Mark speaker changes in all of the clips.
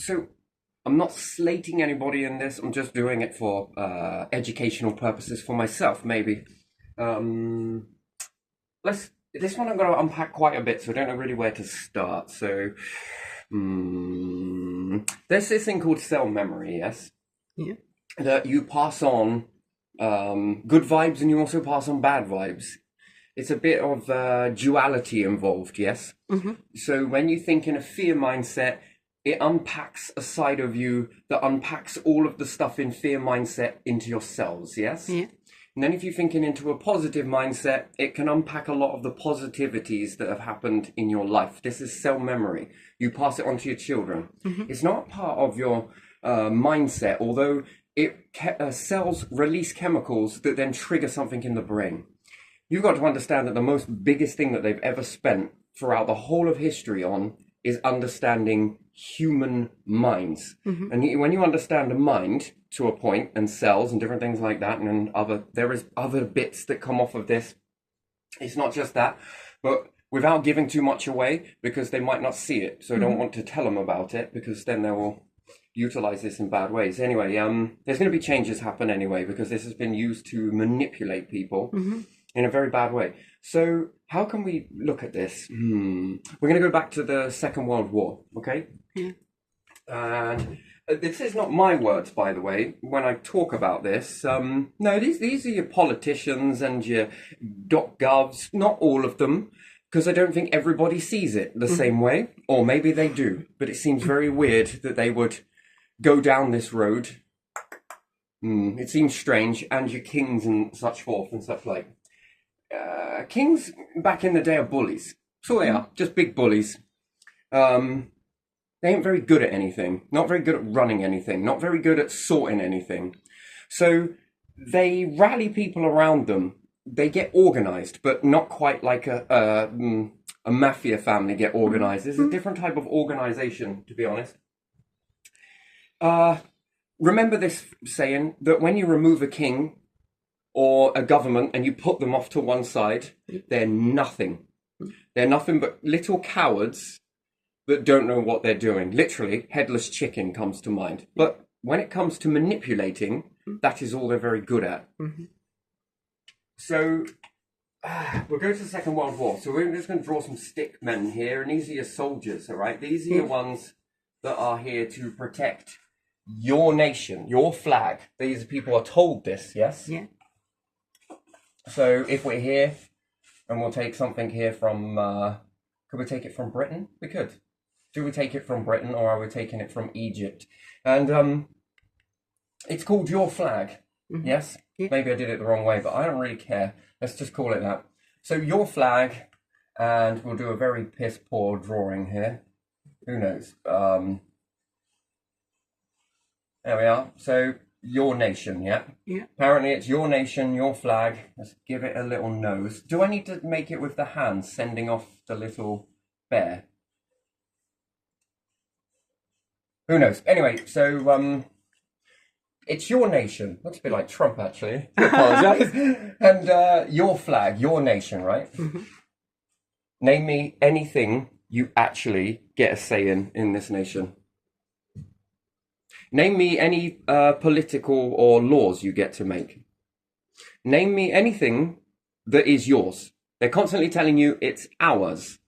Speaker 1: So I'm not slating anybody in this. I'm just doing it for educational purposes for myself, maybe. Um, This one I'm going to unpack quite a bit, so I don't know really where to start. So, there's this thing called cell memory, yes?
Speaker 2: Yeah.
Speaker 1: That you pass on good vibes and you also pass on bad vibes. It's a bit of duality involved, yes?
Speaker 2: Mm-hmm.
Speaker 1: So when you think in a fear mindset, it unpacks a side of you that unpacks all of the stuff in fear mindset into your cells, yes?
Speaker 2: Yeah.
Speaker 1: And then if you're thinking into a positive mindset, it can unpack a lot of the positivities that have happened in your life. This is cell memory. You pass it on to your children.
Speaker 2: Mm-hmm.
Speaker 1: It's not part of your mindset, although cells release chemicals that then trigger something in the brain. You've got to understand that the most biggest thing that they've ever spent throughout the whole of history on is understanding human minds.
Speaker 2: Mm-hmm.
Speaker 1: And when you understand a mind to a point, and cells and different things like that, and there is other bits that come off of this. It's not just that, but without giving too much away, because they might not see it. So I don't want to tell them about it, because then they will utilize this in bad ways. Anyway, there's going to be changes happen anyway, because this has been used to manipulate people in a very bad way. So how can we look at this? We're going to go back to the Second World War, okay?
Speaker 2: Yeah.
Speaker 1: And this is not my words, by the way, when I talk about this. No, these are your politicians and your .govs, not all of them, because I don't think everybody sees it the same way. Or maybe they do, but it seems very weird that they would go down this road. It seems strange. And your kings and such forth and stuff like. Kings back in the day are bullies. So they are, just big bullies. They ain't very good at anything, not very good at running anything, not very good at sorting anything. So they rally people around them. They get organized, but not quite like a mafia family get organized. It's a different type of organization, to be honest. Remember this saying that when you remove a king or a government and you put them off to one side, they're nothing. They're nothing but little cowards that don't know what they're doing. Literally, headless chicken comes to mind. But when it comes to manipulating, that is all they're very good at. So, we'll go to the Second World War. So we're just going to draw some stick men here, and these are your soldiers, all right? These are your ones that are here to protect your nation, your flag. These people are told this, yes?
Speaker 2: Yeah.
Speaker 1: So if we're here, and we'll take something here from, could we take it from Britain? We could. Do we take it from Britain, or are we taking it from Egypt? And it's called Your Flag, yes?
Speaker 2: Yeah.
Speaker 1: Maybe I did it the wrong way, but I don't really care. Let's just call it that. So Your Flag, and we'll do a very piss-poor drawing here. Who knows? There we are. So your nation, yeah?
Speaker 2: Yeah.
Speaker 1: Apparently it's your nation, your flag. Let's give it a little nose. Do I need to make it with the hands sending off the little bear? Who knows? Anyway, so it's your nation. Looks a bit like Trump, actually. I apologise. And your flag, your nation, right? Name me anything you actually get a say in this nation. Name me any political or laws you get to make. Name me anything that is yours. They're constantly telling you it's ours.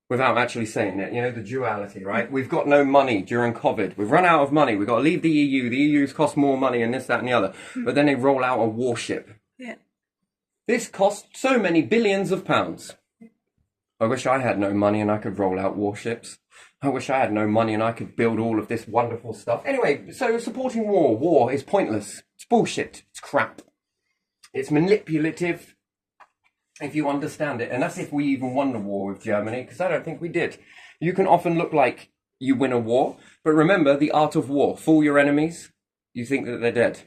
Speaker 1: Without actually saying it, you know, the duality, right? We've got no money during COVID. We've run out of money. We've got to leave the EU. The EU's cost more money and this, that, and the other. But then they roll out a warship.
Speaker 2: Yeah.
Speaker 1: This cost so many billions of pounds. I wish I had no money and I could roll out warships. I wish I had no money and I could build all of this wonderful stuff. Anyway, so supporting war. War is pointless. It's bullshit. It's crap. It's manipulative. If you understand it. And that's if we even won the war with Germany, because I don't think we did. You can often look like you win a war, but remember the art of war. Fool your enemies, you think that they're dead.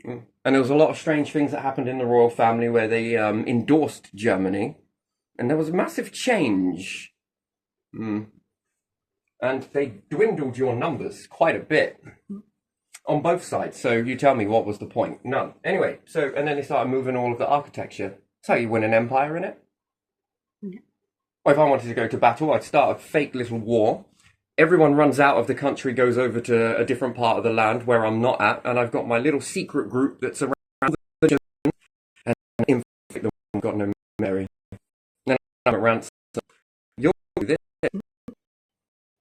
Speaker 1: And there was a lot of strange things that happened in the royal family where they endorsed Germany, and there was a massive change. And they dwindled your numbers quite a bit. On both sides. So you tell me, what was the point? None. Anyway, so, and then they started moving all of the architecture. That's how you win an empire, innit?
Speaker 2: Yeah.
Speaker 1: Or if I wanted to go to battle, I'd start a fake little war everyone runs out of the country, goes over to a different part of the land where I'm not at, and I've got my little secret group that's around the and in fact, I've got no Mary. And I'm around, so you'll do this,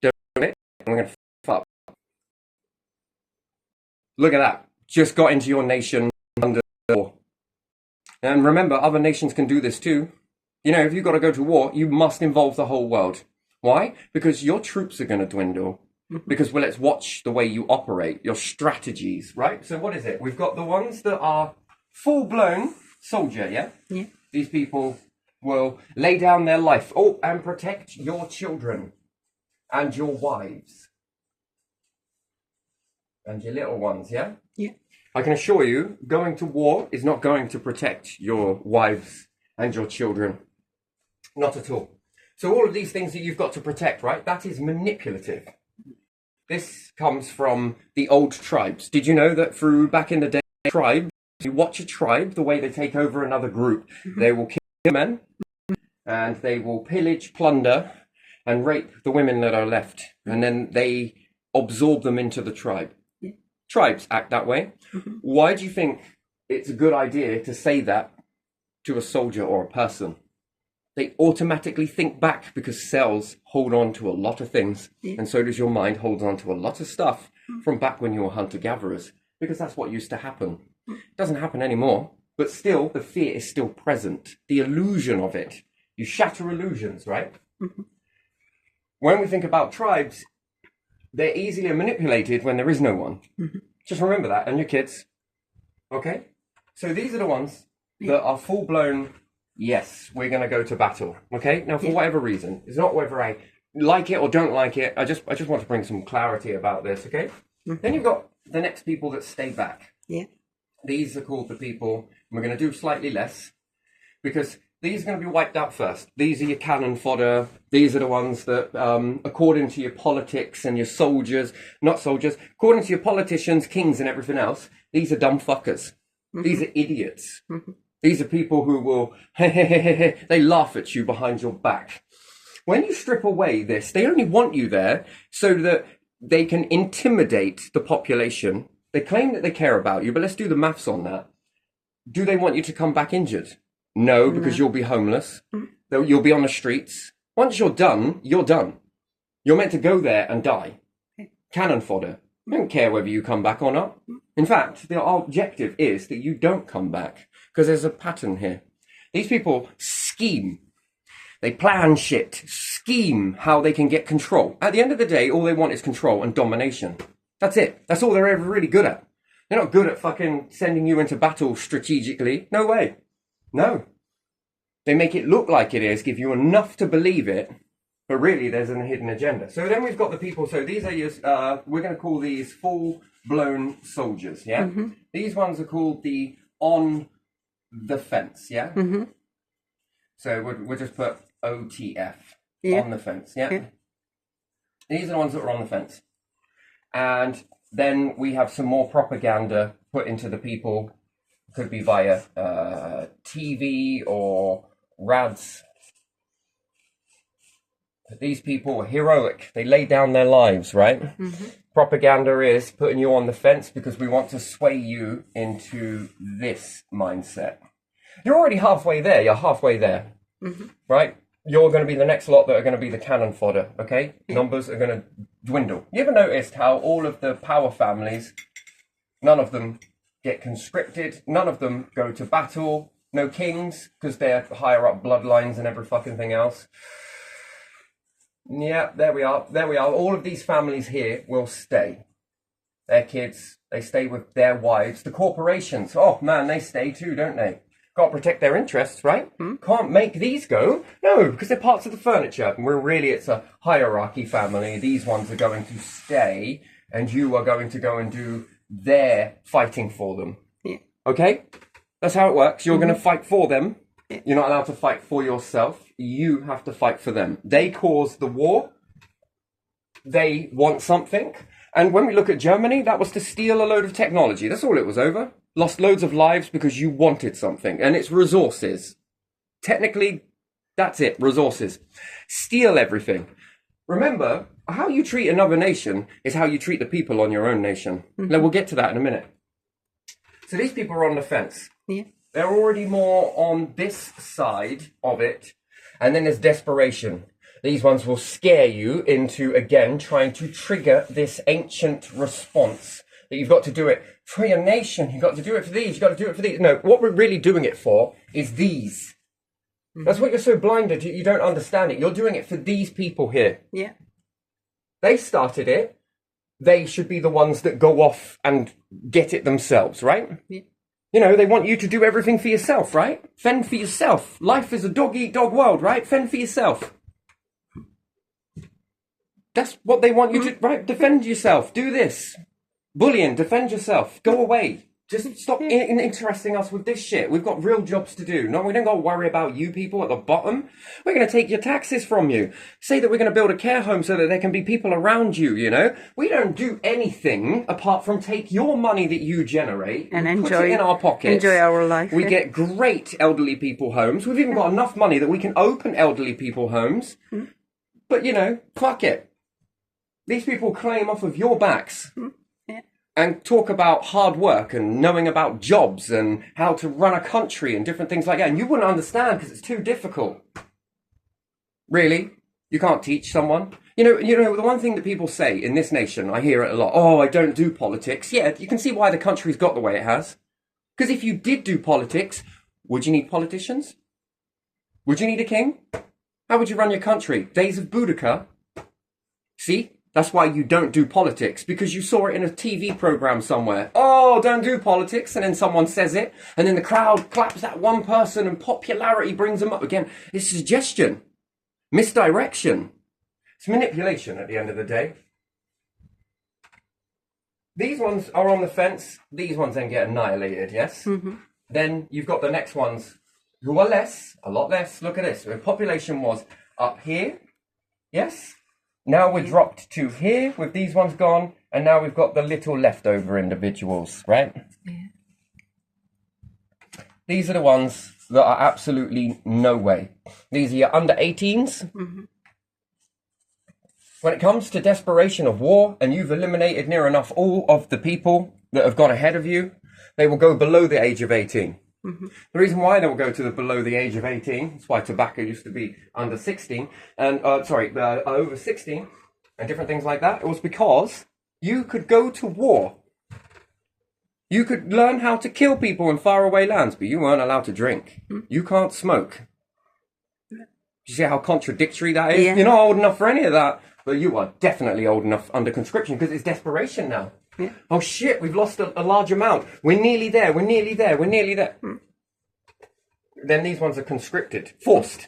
Speaker 1: don't it, I'm going to fuck. Look at that. Just got into your nation under war. And remember, other nations can do this too. You know, if you've got to go to war, you must involve the whole world. Why? Because your troops are going to dwindle. Because, well, let's watch the way you operate, your strategies, right? So what is it? We've got the ones that are full-blown soldier, yeah?
Speaker 2: Yeah.
Speaker 1: These people will lay down their life. Oh, and protect your children and your wives. And your little ones, yeah?
Speaker 2: Yeah.
Speaker 1: I can assure you, going to war is not going to protect your wives and your children. Not at all. So all of these things that you've got to protect, right? That is manipulative. This comes from the old tribes. Did you know that through back in the day, tribes, you watch a tribe, the way they take over another group, they will kill men and they will pillage, plunder, and rape the women that are left. And then they absorb them into the tribe. Tribes act that way. Why do you think it's a good idea to say that to a soldier or a person? They automatically think back because cells hold on to a lot of things. And so does your mind hold on to a lot of stuff from back when you were hunter-gatherers, because that's what used to happen. It doesn't happen anymore, but still the fear is still present. The illusion of it. You shatter illusions, right? When we think about tribes, they're easily manipulated when there is no one. Just remember that, and your kids. Okay? So these are the ones that are full-blown, yes, we're going to go to battle. Okay? Now, for whatever reason, it's not whether I like it or don't like it. I just want to bring some clarity about this, okay? Then you've got the next people that stay back.
Speaker 2: Yeah.
Speaker 1: These are called the people, we're going to do slightly less, because these are going to be wiped out first. These are your cannon fodder. These are the ones that, according to your politics and your soldiers, not soldiers, according to your politicians, kings and everything else, these are dumb fuckers. These are idiots. These are people who will, they laugh at you behind your back. When you strip away this, they only want you there so that they can intimidate the population. They claim that they care about you, but let's do the maths on that. Do they want you to come back injured? No, because you'll be homeless. You'll be on the streets. Once you're done, you're done. You're meant to go there and die. Cannon fodder. I don't care whether you come back or not. In fact, the objective is that you don't come back, because there's a pattern here. These people scheme. They plan shit, scheme how they can get control. At the end of the day, all they want is control and domination. That's it. That's all they're ever really good at. They're not good at fucking sending you into battle strategically. No way. No. They make it look like it is, give you enough to believe it, but really there's a hidden agenda. So then we've got the people, so these are your, we're going to call these full-blown soldiers, yeah? These ones are called the on the fence, yeah? So we'll just put OTF, on the fence, yeah? These are the ones that are on the fence. And then we have some more propaganda put into the people. Could be via TV or rads. But these people are heroic. They lay down their lives, right? Propaganda is putting you on the fence because we want to sway you into this mindset. You're already halfway there. You're halfway there, right? You're going to be the next lot that are going to be the cannon fodder, okay? Numbers are going to dwindle. You ever noticed how all of the power families, none of them get conscripted, none of them go to battle, no kings, because they're higher up bloodlines and every fucking thing else. Yeah, there we are. All of these families here will stay. Their kids, they stay with their wives. The corporations, oh man, they stay too, don't they? Got to protect their interests, right? Can't make these go. No, because they're parts of the furniture. And it's a hierarchy family. These ones are going to stay, and you are going to go and do their fighting for them. Okay? That's how it works. You're going to fight for them. You're not allowed to fight for yourself. You have to fight for them. They caused the war. They want something. And when we look at Germany, that was to steal a load of technology. That's all it was over. Lost loads of lives because you wanted something. And it's resources. Technically, that's it. Resources. Steal everything. Remember, how you treat another nation is how you treat the people on your own nation. Now, we'll get to that in a minute. So these people are on the fence.
Speaker 2: Yeah.
Speaker 1: They're already more on this side of it. And then there's desperation. These ones will scare you into, again, trying to trigger this ancient response that you've got to do it for your nation. You've got to do it for these. You've got to do it for these. No, what we're really doing it for is these. That's what you're so blinded to. You don't understand it. You're doing it for these people here.
Speaker 2: Yeah.
Speaker 1: They started it. They should be the ones that go off and get it themselves, right?
Speaker 2: Yeah.
Speaker 1: You know, they want you to do everything for yourself, right? Fend for yourself. Life is a dog-eat-dog world, right? Fend for yourself. That's what they want you to, right? Defend yourself. Do this. Bullying, defend yourself. Go away. Just stop interesting us with this shit. We've got real jobs to do. No, we don't got to worry about you people at the bottom. We're going to take your taxes from you. Say that we're going to build a care home so that there can be people around you, you know? We don't do anything apart from take your money that you generate
Speaker 2: And
Speaker 1: put
Speaker 2: enjoy
Speaker 1: it in our pockets.
Speaker 2: Enjoy our life.
Speaker 1: We get great elderly people homes. We've even got enough money that we can open elderly people homes. But, you know, fuck it. These people claim off of your backs. And talk about hard work and knowing about jobs and how to run a country and different things like that. And you wouldn't understand because it's too difficult. Really? You can't teach someone? You know, the one thing that people say in this nation, I hear it a lot, oh, I don't do politics. Yeah, you can see why the country's got the way it has. Because if you did do politics, would you need politicians? Would you need a king? How would you run your country? Days of Boudica? See? That's why you don't do politics, because you saw it in a TV program somewhere. Oh, don't do politics, and then someone says it, and then the crowd claps that one person, and popularity brings them up again. It's suggestion, misdirection. It's manipulation at the end of the day. These ones are on the fence. These ones then get annihilated, yes? Then you've got the next ones who are a lot less. Look at this. The population was up here, yes? Now we're dropped to here with these ones gone, and now we've got the little leftover individuals, right?
Speaker 2: Yeah.
Speaker 1: These are the ones that are absolutely no way. These are your under 18s. When it comes to desperation of war, and you've eliminated near enough all of the people that have gone ahead of you, they will go below the age of 18. The reason why they will go to the below the age of 18, that's why tobacco used to be under 16, and over 16, and different things like that, it was because you could go to war. You could learn how to kill people in faraway lands, but you weren't allowed to drink. You can't smoke. You see how contradictory that is?
Speaker 2: Yeah.
Speaker 1: You're not old enough for any of that, but you are definitely old enough under conscription, because it's desperation now.
Speaker 2: Yeah.
Speaker 1: Oh shit, we've lost a large amount. We're nearly there, we're nearly there, we're nearly there. Then these ones are conscripted, forced.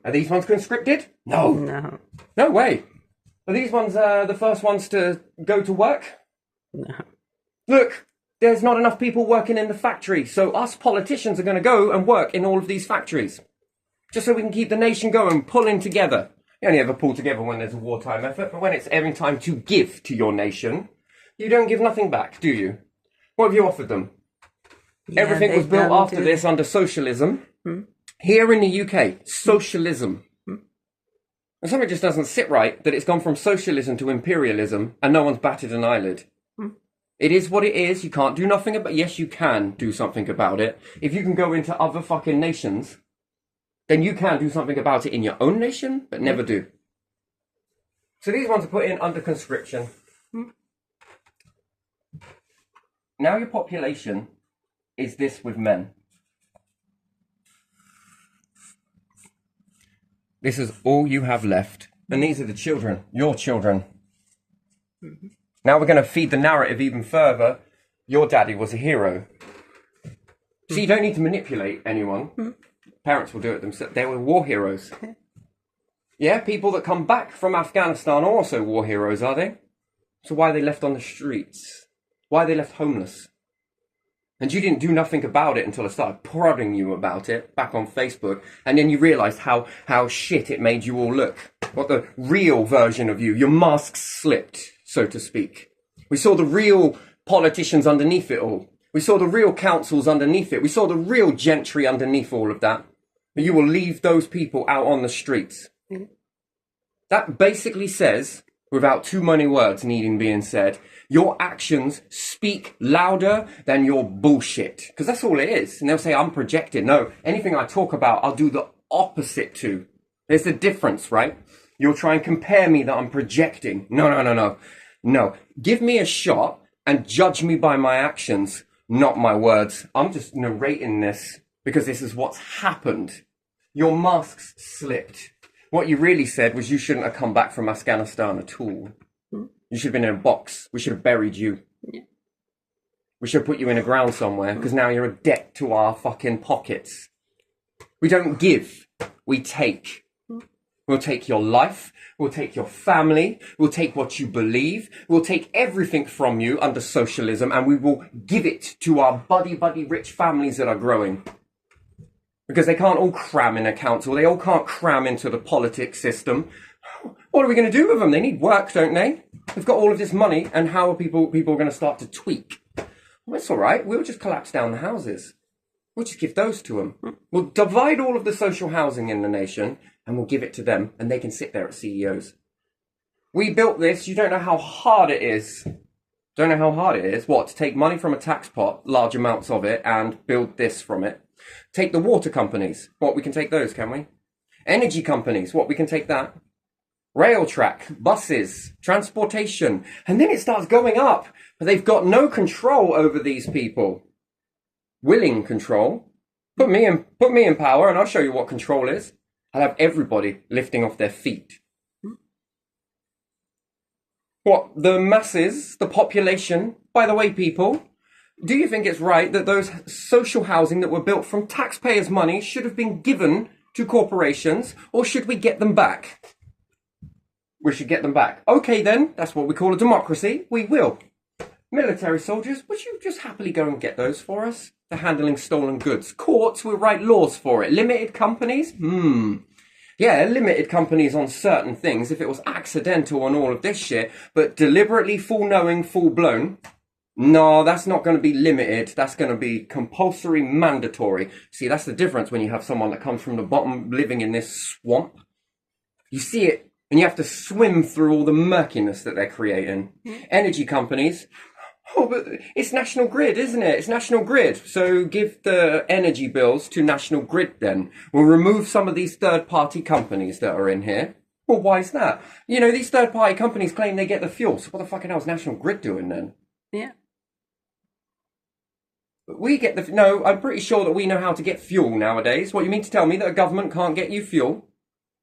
Speaker 1: Are these ones conscripted? No.
Speaker 2: No.
Speaker 1: No way. Are these ones the first ones to go to work?
Speaker 2: No.
Speaker 1: Look, there's not enough people working in the factory, so us politicians are going to go and work in all of these factories. Just so we can keep the nation going, pulling together. You only ever pull together when there's a wartime effort, but when it's every time to give to your nation, you don't give nothing back, do you? What have you offered them?
Speaker 2: Yeah,
Speaker 1: Everything was built after this under socialism. Here in the UK, socialism. And something just doesn't sit right that it's gone from socialism to imperialism and no one's batted an eyelid. It is what it is. You can't do nothing about it. Yes, you can do something about it. If you can go into other fucking nations, then you can do something about it in your own nation, but never do. So these ones are put in under conscription. Now your population is this with men. This is all you have left. And these are the children, your children. Now we're going to feed the narrative even further. Your daddy was a hero. So you don't need to manipulate anyone. Parents will do it themselves. They were war heroes. Yeah, people that come back from Afghanistan are also war heroes, are they? So why are they left on the streets? Why are they left homeless? And you didn't do nothing about it until I started prodding you about it back on Facebook. And then you realised how shit it made you all look. What the real version of you, your mask slipped, so to speak. We saw the real politicians underneath it all. We saw the real councils underneath it. We saw the real gentry underneath all of that. But you will leave those people out on the streets. That basically says without too many words needing being said. Your actions speak louder than your bullshit. Because that's all it is. And they'll say, I'm projected. No, anything I talk about, I'll do the opposite to. There's a difference, right? You'll try and compare me that I'm projecting. No. Give me a shot and judge me by my actions, not my words. I'm just narrating this because this is what's happened. Your masks slipped. What you really said was you shouldn't have come back from Afghanistan at all. You should have been in a box. We should have buried you.
Speaker 2: Yeah.
Speaker 1: We should have put you in the ground somewhere because now you're a debt to our fucking pockets. We don't give, we take. We'll take your life, we'll take your family, we'll take what you believe, we'll take everything from you under socialism and we will give it to our buddy rich families that are growing. Because they can't all cram in a council, they all can't cram into the politics system. What are we going to do with them? They need work, don't they? They've got all of this money, and how are people going to start to tweak? Well, it's all right. We'll just collapse down the houses. We'll just give those to them. We'll divide all of the social housing in the nation, and we'll give it to them, and they can sit there as CEOs. We built this. You don't know how hard it is. Don't know how hard it is. What? To take money from a tax pot, large amounts of it, and build this from it. Take the water companies. What? We can take those, can we? Energy companies. What? We can take that. Rail track, buses, transportation, and then it starts going up. But they've got no control over these people. Willing control. Put me in power, and I'll show you what control is. I'll have everybody lifting off their feet. What? The masses, the population. By the way, people, do you think it's right that those social housing that were built from taxpayers' money should have been given to corporations, or should we get them back? We should get them back. Okay then, that's what we call a democracy. We will. Military soldiers, would you just happily go and get those for us? They're handling stolen goods. Courts will write laws for it. Limited companies? Yeah, limited companies on certain things if it was accidental on all of this shit, but deliberately full-knowing, full-blown, no, that's not going to be limited. That's going to be compulsory, mandatory. See, that's the difference when you have someone that comes from the bottom living in this swamp. You see it. And you have to swim through all the murkiness that they're creating. Energy companies. Oh, but it's National Grid, isn't it? It's National Grid. So give the energy bills to National Grid then. We'll remove some of these third-party companies that are in here. Well, why is that? You know, these third-party companies claim they get the fuel. So what the fucking hell is National Grid doing then?
Speaker 2: Yeah.
Speaker 1: We get the... No, I'm pretty sure that we know how to get fuel nowadays. What, you mean to tell me that a government can't get you fuel?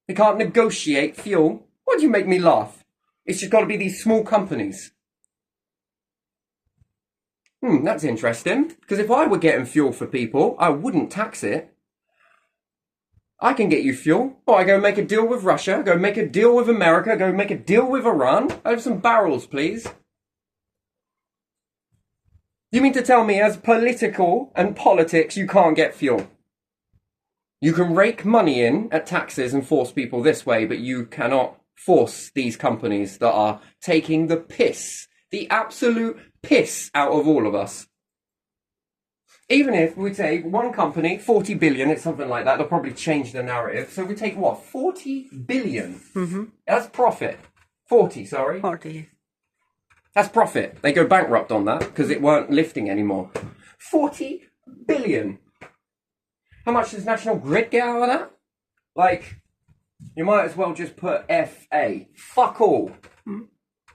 Speaker 1: They can't negotiate fuel? Why do you make me laugh? It's just got to be these small companies. That's interesting. Because if I were getting fuel for people, I wouldn't tax it. I can get you fuel. Oh, I go make a deal with Russia, go make a deal with America, go make a deal with Iran. I have some barrels, please. You mean to tell me as political and politics you can't get fuel? You can rake money in at taxes and force people this way, but you cannot force these companies that are taking the piss, the absolute piss out of all of us. Even if we take one company, 40 billion, it's something like that, they'll probably change the narrative. So we take what, 40 billion? That's profit. 40, sorry.
Speaker 2: 40.
Speaker 1: That's profit. They go bankrupt on that because it weren't lifting anymore. 40 billion. How much does National Grid get out of that? Like, you might as well just put FA. Fuck all.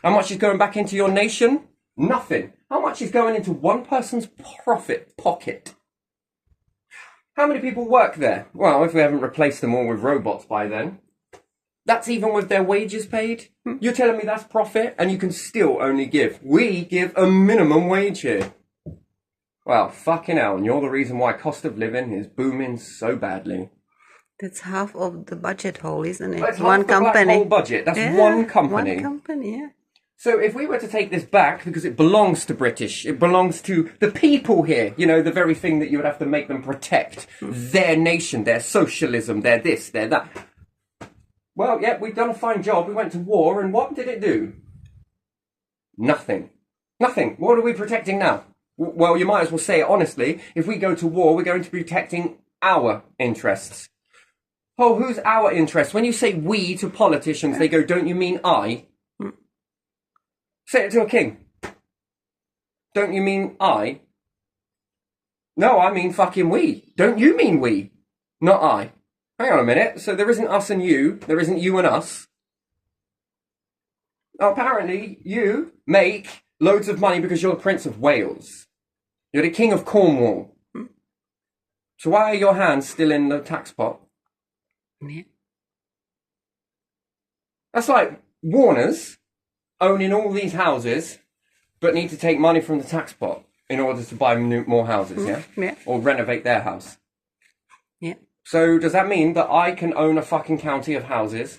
Speaker 1: How much is going back into your nation? Nothing. How much is going into one person's profit pocket? How many people work there? Well, if we haven't replaced them all with robots by then. That's even with their wages paid? You're telling me that's profit and you can still only give. We give a minimum wage here. Well, fucking hell, and you're the reason why cost of living is booming so badly.
Speaker 2: That's half of the budget hole, isn't it?
Speaker 1: That's
Speaker 2: one
Speaker 1: half the
Speaker 2: company.
Speaker 1: black hole budget. That's one company.
Speaker 2: One company, yeah.
Speaker 1: So if we were to take this back, because it belongs to British, it belongs to the people here, you know, the very thing that you would have to make them protect, their nation, their socialism, their this, their that. Well, yeah, we've done a fine job. We went to war, and what did it do? Nothing. Nothing. What are we protecting now? Well, you might as well say it honestly. If we go to war, we're going to be protecting our interests. Oh, who's our interests? When you say we to politicians, they go, don't you mean I? Say it to a king. Don't you mean I? No, I mean fucking we. Don't you mean we? Not I. Hang on a minute. So there isn't us and you. There isn't you and us. Oh, apparently you make loads of money because you're the Prince of Wales. You're the King of Cornwall. So why are your hands still in the tax pot?
Speaker 2: Yeah.
Speaker 1: That's like Warner's owning all these houses, but need to take money from the tax pot in order to buy more houses, yeah?
Speaker 2: Yeah.
Speaker 1: Or renovate their house.
Speaker 2: Yeah.
Speaker 1: So does that mean that I can own a fucking county of houses,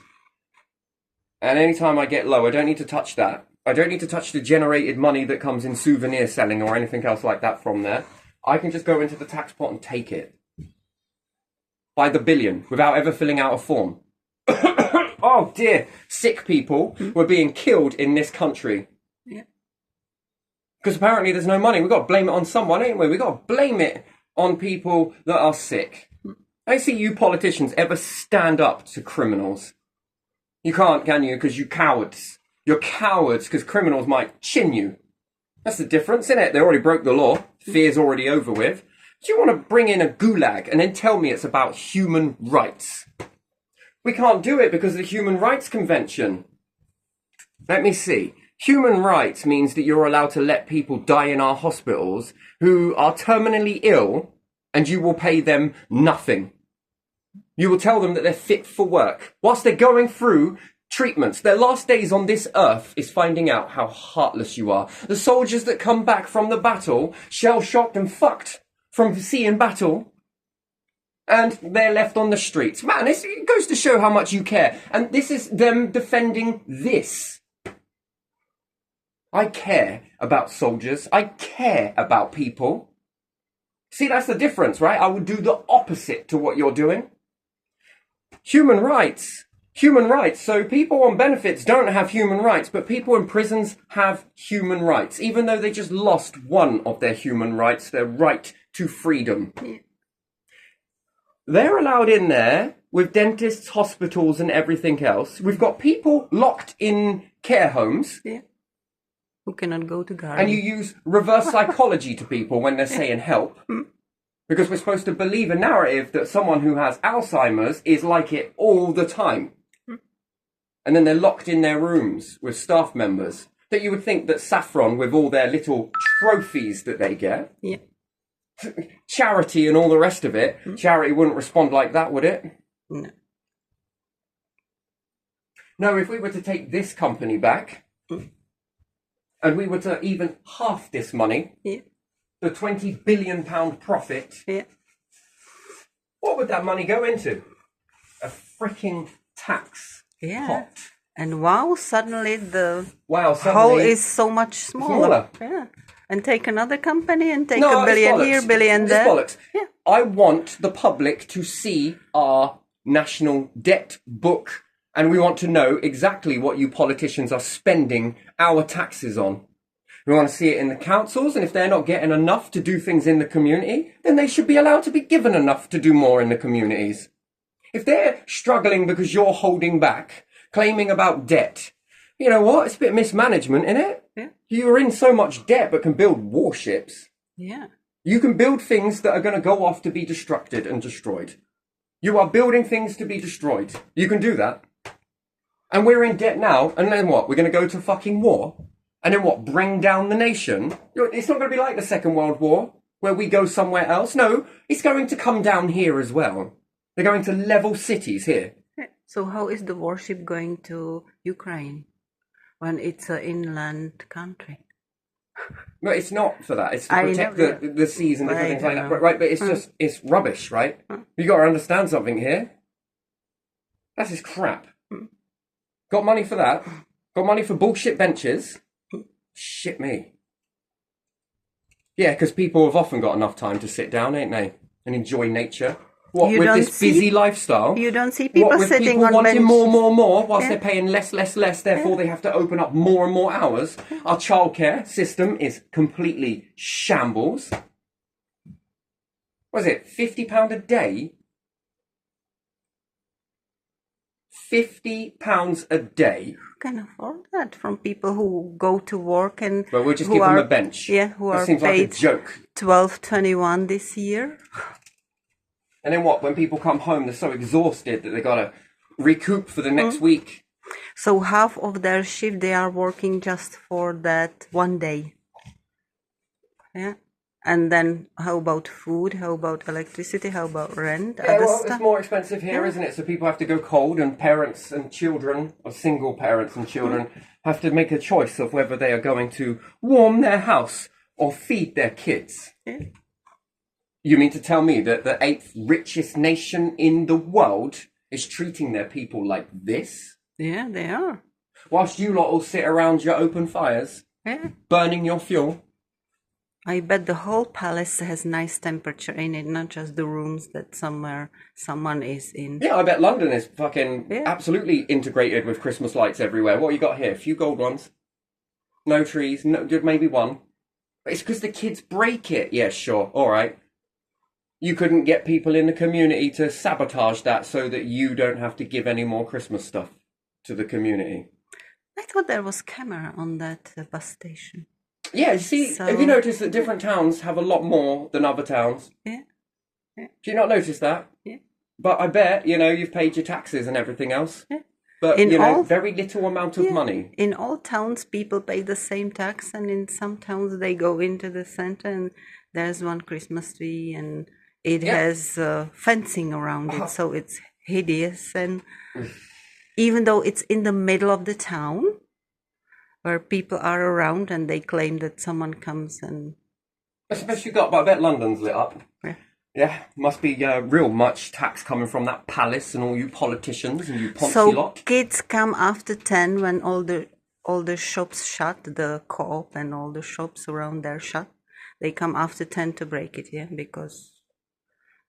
Speaker 1: and anytime I get low, I don't need to touch that? I don't need to touch the generated money that comes in souvenir selling or anything else like that from there. I can just go into the tax pot and take it. By the billion, without ever filling out a form. Oh dear, sick people were being killed in this country.
Speaker 2: Yeah.
Speaker 1: Because apparently there's no money. We've got to blame it on someone, ain't we? We've got to blame it on people that are sick. I see you politicians ever stand up to criminals. You can't, can you? Because you cowards. You're cowards because criminals might chin you. That's the difference, isn't it? They already broke the law. Fear's already over with. Do you want to bring in a gulag and then tell me it's about human rights? We can't do it because of the Human Rights Convention. Let me see. Human rights means that you're allowed to let people die in our hospitals who are terminally ill, and you will pay them nothing. You will tell them that they're fit for work whilst they're going through treatments. Their last days on this earth is finding out how heartless you are. The soldiers that come back from the battle, shell-shocked and fucked from seeing battle, and they're left on the streets. Man, it goes to show how much you care. And this is them defending this. I care about soldiers. I care about people. See, that's the difference, right? I would do the opposite to what you're doing. Human rights. Human rights. So people on benefits don't have human rights, but people in prisons have human rights, even though they just lost one of their human rights, their right to freedom.
Speaker 2: Yeah.
Speaker 1: They're allowed in there with dentists, hospitals, and everything else. We've got people locked in care homes.
Speaker 2: Yeah. Who cannot go to garden.
Speaker 1: And you use reverse psychology to people when they're saying help. Because we're supposed to believe a narrative that someone who has Alzheimer's is like it all the time. And then they're locked in their rooms with staff members. That you would think that Saffron, with all their little trophies that they get,
Speaker 2: Yeah.
Speaker 1: charity and all the rest of it, charity wouldn't respond like that, would it?
Speaker 2: No.
Speaker 1: No, if we were to take this company back, and we were to even half this money,
Speaker 2: Yeah.
Speaker 1: the £20 billion profit,
Speaker 2: Yeah.
Speaker 1: what would that money go into? A freaking tax
Speaker 2: Yeah.
Speaker 1: pot.
Speaker 2: And wow, suddenly the
Speaker 1: Wow,
Speaker 2: whole
Speaker 1: suddenly...
Speaker 2: is so much smaller. Yeah. And take another company and take a
Speaker 1: it's
Speaker 2: billion
Speaker 1: bollocks.
Speaker 2: here, billion
Speaker 1: It's
Speaker 2: there.
Speaker 1: bollocks.
Speaker 2: Yeah.
Speaker 1: I want the public to see our national debt book, and we want to know exactly what you politicians are spending our taxes on. We want to see it in the councils, and if they're not getting enough to do things in the community, then they should be allowed to be given enough to do more in the communities. If they're struggling because you're holding back, claiming about debt, you know what? It's a bit of mismanagement, isn't it?
Speaker 2: Yeah.
Speaker 1: You're in so much debt but can build warships.
Speaker 2: Yeah.
Speaker 1: You can build things that are going to go off to be destructed and destroyed. You are building things to be destroyed. You can do that. And we're in debt now, and then what? We're going to go to fucking war? And then what? Bring down the nation? It's not going to be like the Second World War, where we go somewhere else. No, it's going to come down here as well. They're going to level cities here.
Speaker 2: So how is the warship going to Ukraine when it's an inland country?
Speaker 1: No, it's not for that. It's to
Speaker 2: I
Speaker 1: protect
Speaker 2: know,
Speaker 1: the seas and different
Speaker 2: I
Speaker 1: things like
Speaker 2: know.
Speaker 1: that. Right, but it's just, it's rubbish, right? You got to understand something here. That's just crap. Got money for that? Got money for bullshit benches? Shit me. Yeah, because people have often got enough time to sit down, ain't they? And enjoy nature. What,
Speaker 2: You
Speaker 1: with
Speaker 2: don't
Speaker 1: this busy
Speaker 2: see-
Speaker 1: lifestyle?
Speaker 2: You don't see people
Speaker 1: with
Speaker 2: sitting
Speaker 1: people
Speaker 2: on
Speaker 1: wanting
Speaker 2: bench.
Speaker 1: more, whilst
Speaker 2: Yeah.
Speaker 1: they're paying less, therefore they have to open up more and more hours. Our childcare system is completely shambles. What is it, £50 a day? £50 a day
Speaker 2: can afford that from people who go to work and
Speaker 1: But we'll just
Speaker 2: who
Speaker 1: give them
Speaker 2: are
Speaker 1: a bench.
Speaker 2: who
Speaker 1: That
Speaker 2: are
Speaker 1: seems like a
Speaker 2: paid
Speaker 1: joke.
Speaker 2: 12.21 this year.
Speaker 1: And then what? When people come home, they're so exhausted that they gotta recoup for the next week.
Speaker 2: So half of their shift they are working just for that one day. Yeah. And then how about food? How about electricity? How about rent?
Speaker 1: Yeah,
Speaker 2: Other
Speaker 1: well,
Speaker 2: stuff?
Speaker 1: it's more expensive here, isn't it? So people have to go cold, and parents and children, or single parents and children, have to make a choice of whether they are going to warm their house or feed their kids.
Speaker 2: Yeah.
Speaker 1: You mean to tell me that the 8th richest nation in the world is treating their people like this?
Speaker 2: Yeah, they are.
Speaker 1: Whilst you lot all sit around your open fires,
Speaker 2: Yeah.
Speaker 1: burning your fuel.
Speaker 2: I bet the whole palace has nice temperature in it, not just the rooms that someone is in.
Speaker 1: Yeah, I bet London is fucking
Speaker 2: Yeah.
Speaker 1: absolutely integrated with Christmas lights everywhere. What you got here? A few gold ones. No trees. No, maybe one. But it's because the kids break it. Yeah, sure. All right. You couldn't get people in the community to sabotage that so that you don't have to give any more Christmas stuff to the community.
Speaker 2: I thought there was camera on that bus station.
Speaker 1: Yeah, you see,
Speaker 2: So-
Speaker 1: have you noticed that different towns have a lot more than other towns?
Speaker 2: Yeah.
Speaker 1: Do you not notice that?
Speaker 2: Yeah.
Speaker 1: But I bet, you've paid your taxes and everything else.
Speaker 2: Yeah.
Speaker 1: But,
Speaker 2: In all-
Speaker 1: very little amount of
Speaker 2: Yeah.
Speaker 1: money.
Speaker 2: In all towns, people pay the same tax, and in some towns, they go into the center and there's one Christmas tree, and it
Speaker 1: Yeah.
Speaker 2: has fencing around it, so it's hideous. And even though it's in the middle of the town, where people are around, and they claim that someone comes and
Speaker 1: That's the best you got, but I bet London's lit up.
Speaker 2: yeah.
Speaker 1: Yeah, must be real much tax coming from that palace and all you politicians and you Ponzi
Speaker 2: So
Speaker 1: lot.
Speaker 2: kids come after 10 when all the shops shut, the Co-op and all the shops around there shut. They come after 10 to break it, yeah, because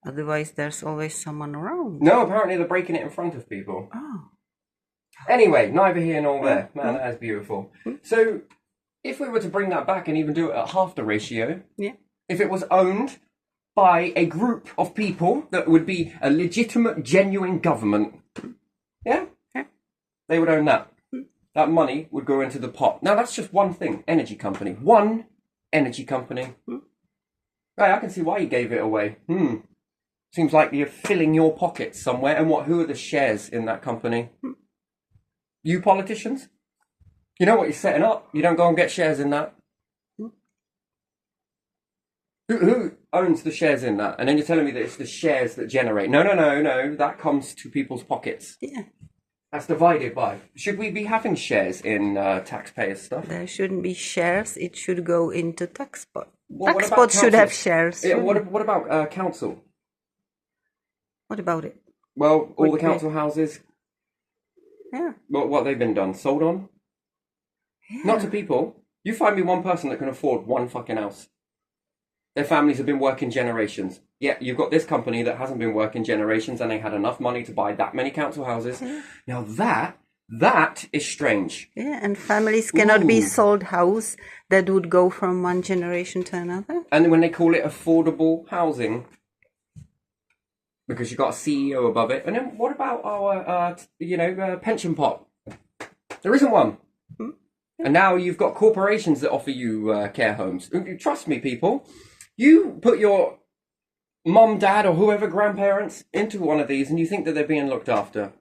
Speaker 2: otherwise there's always someone around.
Speaker 1: No, apparently they're breaking it in front of people.
Speaker 2: Oh,
Speaker 1: Anyway, neither here nor there. Man, that is beautiful. So, if we were to bring that back and even do it at half the ratio,
Speaker 2: yeah.
Speaker 1: if it was owned by a group of people that would be a legitimate, genuine government, yeah?
Speaker 2: Yeah.
Speaker 1: They would own that. That money would go into the pot. Now, that's just one thing. Energy company. One energy company. Right, I can see why you gave it away. Seems like you're filling your pockets somewhere. And who are the shares in that company? You politicians? You know what you're setting up. You don't go and get shares in that. Who owns the shares in that? And then you're telling me that it's the shares that generate. No. That comes to people's pockets.
Speaker 2: Yeah.
Speaker 1: That's divided by. Should we be having shares in taxpayer stuff?
Speaker 2: There shouldn't be shares. It should go into tax pot.
Speaker 1: Well, what
Speaker 2: Tax
Speaker 1: about
Speaker 2: pot should have
Speaker 1: councils?
Speaker 2: shares.
Speaker 1: Yeah, what about council?
Speaker 2: What about it?
Speaker 1: Well, all the
Speaker 2: Would be-
Speaker 1: council houses,
Speaker 2: Yeah.
Speaker 1: what they've been done, sold on? Not to people. You find me one person that can afford one fucking house. Their families have been working generations. Yeah, you've got this company that hasn't been working generations and they had enough money to buy that many council houses. Now that is strange.
Speaker 2: Yeah, and families cannot be
Speaker 1: Ooh.
Speaker 2: sold house that would go from one generation to another.
Speaker 1: And when they call it affordable housing, because you've got a CEO above it. And then what about our, pension pot? There isn't one. And now you've got corporations that offer you care homes. Trust me, people. You put your mum, dad, or whoever grandparents into one of these and you think that they're being looked after.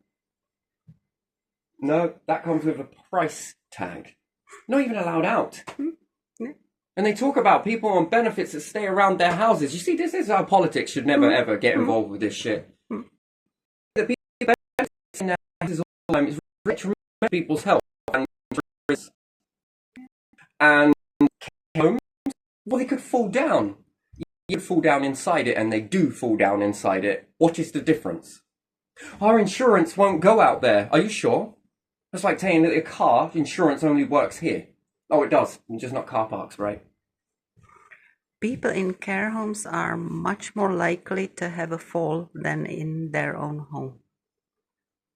Speaker 1: No, that comes with a price tag. Not even allowed out.
Speaker 2: Yeah.
Speaker 1: And they talk about people on benefits that stay around their houses. You see, this is how politics should never ever get involved with this shit. The people in their houses all the time is detrimental to people's health and homes. Well, they could fall down. You could fall down inside it, and they do fall down inside it. What is the difference? Our insurance won't go out there. Are you sure? It's like saying that a car insurance only works here. Oh, it does. Just not car parks, right?
Speaker 2: People in care homes are much more likely to have a fall than in their own home.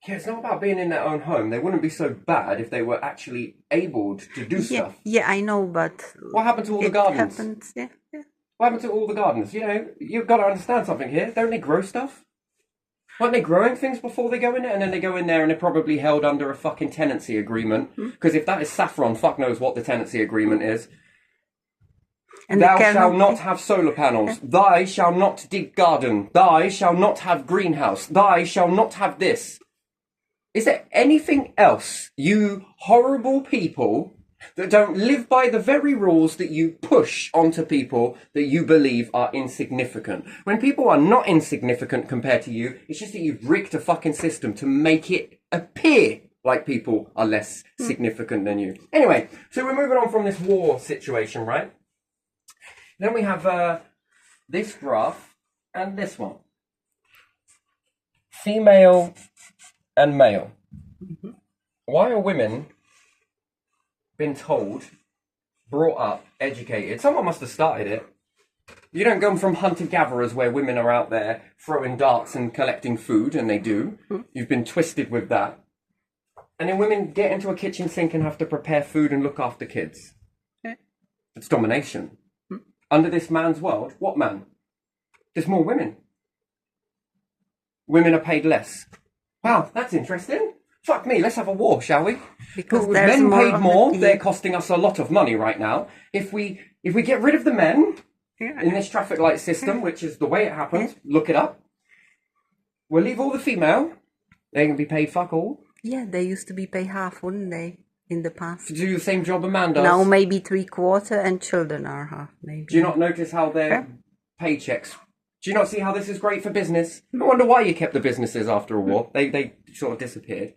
Speaker 1: Yeah, it's not about being in their own home. They wouldn't be so bad if they were actually able to do
Speaker 2: Yeah,
Speaker 1: stuff.
Speaker 2: yeah, I know, but
Speaker 1: What happened to all the
Speaker 2: it
Speaker 1: gardens?
Speaker 2: happens. Yeah, yeah.
Speaker 1: What happened to all the gardens? You've got to understand something here. Don't they grow stuff? Weren't they growing things before they go in there? And then they go in there and they're probably held under a fucking tenancy agreement. Because if that is saffron, fuck knows what the tenancy agreement is.
Speaker 2: And
Speaker 1: Thou shalt not have solar panels. Thy shall not dig garden. Thy shall not have greenhouse. Thy shall not have this. Is there anything else, you horrible people, that don't live by the very rules that you push onto people that you believe are insignificant? When people are not insignificant compared to you, it's just that you've rigged a fucking system to make it appear like people are less significant than you. Anyway, so we're moving on from this war situation, right? Then we have this graph and this one. Female and male. Why are women been told, brought up, educated? Someone must have started it. You don't go from hunter-gatherers where women are out there throwing darts and collecting food, and they do. You've been twisted with that. And then women get into a kitchen sink and have to prepare food and look after kids. It's domination. Under this man's world, what man? There's more women. Women are paid less. Wow, that's interesting. Fuck me, let's have a war, shall we?
Speaker 2: Because
Speaker 1: With
Speaker 2: there's
Speaker 1: men
Speaker 2: more
Speaker 1: paid
Speaker 2: on
Speaker 1: more,
Speaker 2: the
Speaker 1: they're costing us a lot of money right now. If we get rid of the men in this traffic light system, which is the way it happens, look it up. We'll leave all the female. They can be paid fuck all.
Speaker 2: Yeah, they used to be paid half, wouldn't they, in the past?
Speaker 1: To do the same job a man does.
Speaker 2: Now maybe 3/4, and children are half, maybe.
Speaker 1: Do you not notice how their paychecks? Do you not see how this is great for business? I wonder why you kept the businesses after a war. They sort of disappeared.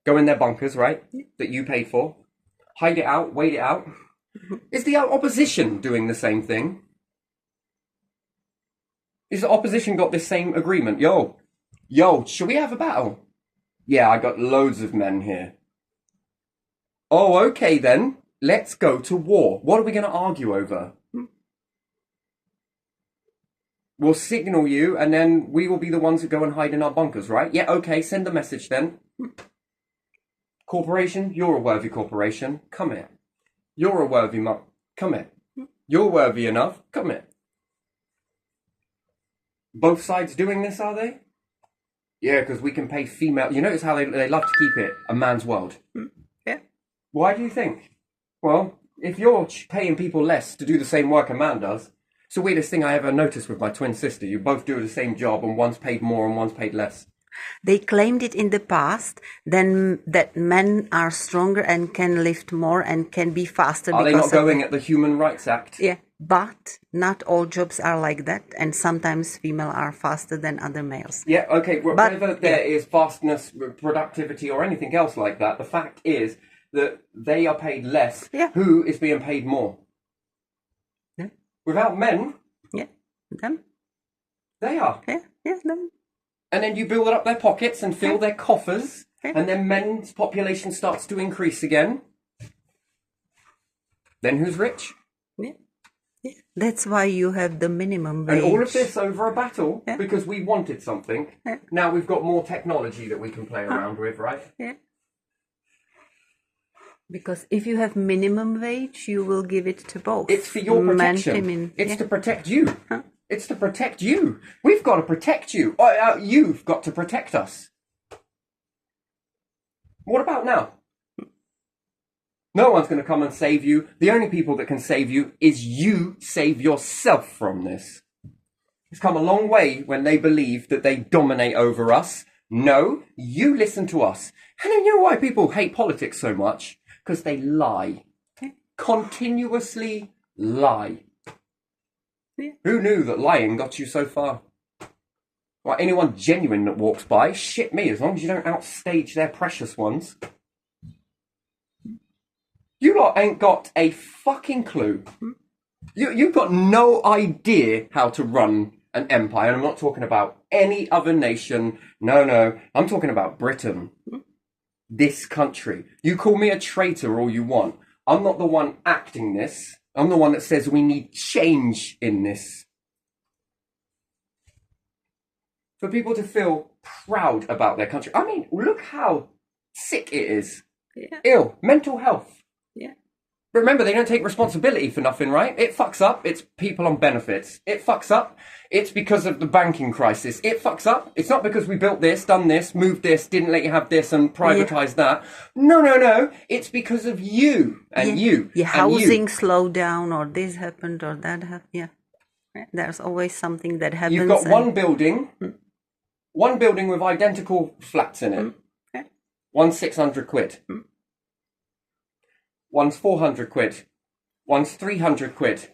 Speaker 1: Go in their bunkers, right? That you paid for. Hide it out, wait it out. Is the opposition doing the same thing? Is the opposition got this same agreement? Yo, should we have a battle? Yeah, I got loads of men here. Oh, okay then. Let's go to war. What are we going to argue over? We'll signal you, and then we will be the ones who go and hide in our bunkers, right? Yeah, okay, send the message then. Corporation, you're a worthy corporation. Come here. You're a worthy come here. You're worthy enough. Come here. Both sides doing this, are they? Yeah, because we can pay female. You notice how they love to keep it a man's world.
Speaker 2: Yeah.
Speaker 1: Why do you think? Well, if you're paying people less to do the same work a man does, it's the weirdest thing I ever noticed with my twin sister. You both do the same job, and one's paid more and one's paid less.
Speaker 2: They claimed it in the past, then that men are stronger and can lift more and can be faster.
Speaker 1: Are they not going at the Human Rights Act?
Speaker 2: Yeah, but not all jobs are like that, and sometimes female are faster than other males.
Speaker 1: Yeah, okay, whether there is fastness, productivity, or anything else like that, the fact is that they are paid less.
Speaker 2: Yeah.
Speaker 1: Who is being paid more?
Speaker 2: Yeah.
Speaker 1: Without men,
Speaker 2: Yeah, them.
Speaker 1: they are.
Speaker 2: Yeah, them.
Speaker 1: And then you build up their pockets and fill their coffers,
Speaker 2: Yeah.
Speaker 1: and then men's population starts to increase again. Then who's rich?
Speaker 2: Yeah. Yeah. That's why you have the minimum wage.
Speaker 1: And all of this over a battle
Speaker 2: Yeah.
Speaker 1: because we wanted something.
Speaker 2: Yeah.
Speaker 1: Now we've got more technology that we can play around with, right?
Speaker 2: Yeah. Because if you have minimum wage, you will give it to both.
Speaker 1: It's for your
Speaker 2: Men,
Speaker 1: protection.
Speaker 2: women.
Speaker 1: It's
Speaker 2: Yeah.
Speaker 1: to protect you.
Speaker 2: Huh?
Speaker 1: It's to protect you. We've got to protect you. You've got to protect us. What about now? No one's going to come and save you. The only people that can save you is you save yourself from this. It's come a long way when they believe that they dominate over us. No, you listen to us. And you know why people hate politics so much? Because they lie. Continuously lie.
Speaker 2: Yeah.
Speaker 1: Who knew that lying got you so far? Well, anyone genuine that walks by, shit me, as long as you don't outstage their precious ones. You lot ain't got a fucking clue. You've got no idea how to run an empire. And I'm not talking about any other nation. No, I'm talking about Britain. This country. You call me a traitor all you want. I'm not the one acting this. I'm the one that says we need change in this. For people to feel proud about their country. I mean, look how sick it is.
Speaker 2: Yeah.
Speaker 1: Ill. Mental health.
Speaker 2: Yeah.
Speaker 1: But remember, they don't take responsibility for nothing, right? It fucks up, it's people on benefits. It fucks up, it's because of the banking crisis. It fucks up, it's not because we built this, done this, moved this, didn't let you have this and privatized that. No. It's because of you and you.
Speaker 2: Your
Speaker 1: and
Speaker 2: housing
Speaker 1: you.
Speaker 2: slowed down, or this happened, or that happened. Yeah. There's always something that happens.
Speaker 1: You've got one building with identical flats in it.
Speaker 2: Okay.
Speaker 1: One's 600 quid. One's 400 quid. One's 300 quid.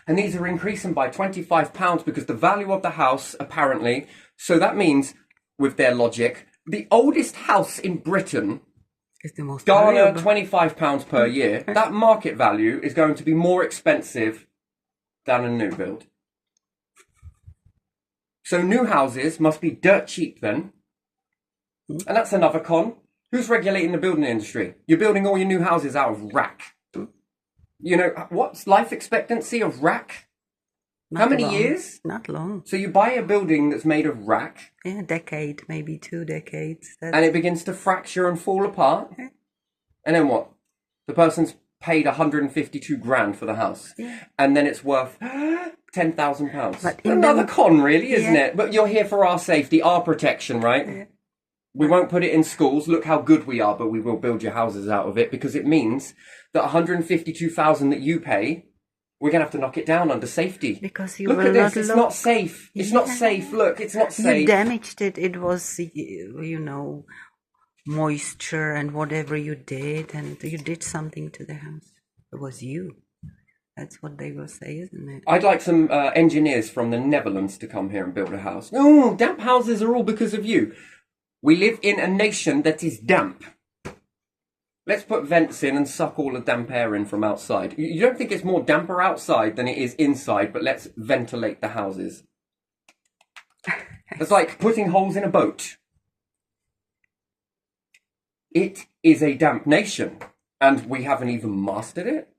Speaker 1: And these are increasing by £25 because the value of the house, apparently, so that means, with their logic, the oldest house in Britain,
Speaker 2: It's the most
Speaker 1: garner
Speaker 2: valuable.
Speaker 1: £25 per year, that market value is going to be more expensive than a new build. So new houses must be dirt cheap then. And that's another con. Who's regulating the building industry? You're building all your new houses out of rack. You know, what's life expectancy of rack?
Speaker 2: Not
Speaker 1: How many
Speaker 2: long.
Speaker 1: years?
Speaker 2: Not long.
Speaker 1: So you buy a building that's made of rack
Speaker 2: Yeah, a decade, maybe 2 decades. That's,
Speaker 1: and it begins to fracture and fall apart.
Speaker 2: Okay.
Speaker 1: And then what? The person's paid 152 grand for the house.
Speaker 2: Yeah.
Speaker 1: And then it's worth £10,000.
Speaker 2: But in
Speaker 1: Another
Speaker 2: the-
Speaker 1: con, really, isn't
Speaker 2: Yeah.
Speaker 1: it? But you're here for our safety, our protection, right?
Speaker 2: Yeah.
Speaker 1: We won't put it in schools. Look how good we are, but we will build your houses out of it because it means that 152,000 that you pay, we're going to have to knock it down under safety.
Speaker 2: Because you
Speaker 1: Look
Speaker 2: will
Speaker 1: at this.
Speaker 2: not
Speaker 1: It's
Speaker 2: look.
Speaker 1: not safe. It's not safe. Look, it's not
Speaker 2: You
Speaker 1: safe.
Speaker 2: damaged it. It was, you know, moisture and whatever you did, and you did something to the house. It was you. That's what they will say, isn't it?
Speaker 1: I'd like some engineers from the Netherlands to come here and build a house. Oh, damp houses are all because of you. We live in a nation that is damp. Let's put vents in and suck all the damp air in from outside. You don't think it's more damper outside than it is inside, but let's ventilate the houses. It's like putting holes in a boat. It is a damp nation, and we haven't even mastered it.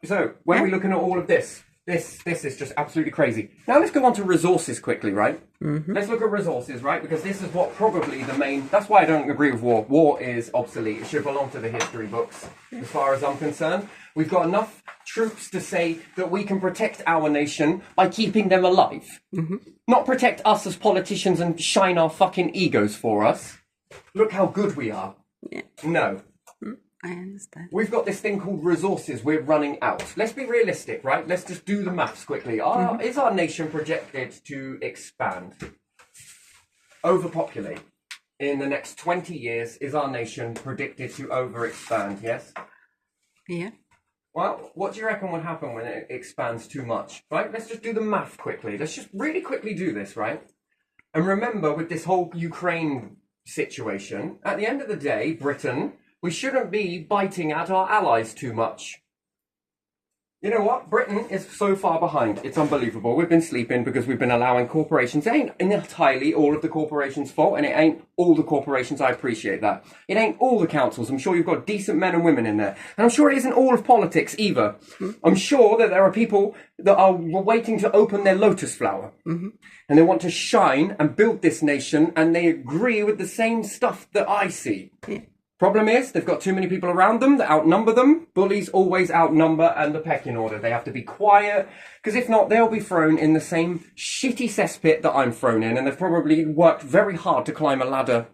Speaker 1: So, when we're looking at all of this is just absolutely crazy. Now let's go on to resources quickly, right? Let's look at resources, right? Because this is what probably the main... That's why I don't agree with war. War is obsolete. It should belong to the history books, as far as I'm concerned. We've got enough troops to say that we can protect our nation by keeping them alive. Not protect us as politicians and shine our fucking egos for us. Look how good we are.
Speaker 2: Yeah.
Speaker 1: No.
Speaker 2: I understand.
Speaker 1: We've got this thing called resources we're running out. Let's be realistic, right? Let's just do the maths quickly. Is our nation projected to expand? Overpopulate. In the next 20 years, is our nation predicted to over-expand, yes?
Speaker 2: Yeah.
Speaker 1: Well, what do you reckon will happen when it expands too much, right? Let's just do the math quickly. Let's just really quickly do this, right? And remember, with this whole Ukraine situation, at the end of the day, Britain... we shouldn't be biting at our allies too much. You know what? Britain is so far behind. It's unbelievable. We've been sleeping because we've been allowing corporations. It ain't entirely all of the corporations' fault, and it ain't all the corporations. I appreciate that. It ain't all the councils. I'm sure you've got decent men and women in there. And I'm sure it isn't all of politics either. I'm sure that there are people that are waiting to open their lotus flower. And they want to shine and build this nation, and they agree with the same stuff that I see.
Speaker 2: Yeah.
Speaker 1: Problem is, they've got too many people around them that outnumber them. Bullies always outnumber and the pecking order. They have to be quiet, because if not, they'll be thrown in the same shitty cesspit that I'm thrown in, and they've probably worked very hard to climb a ladder,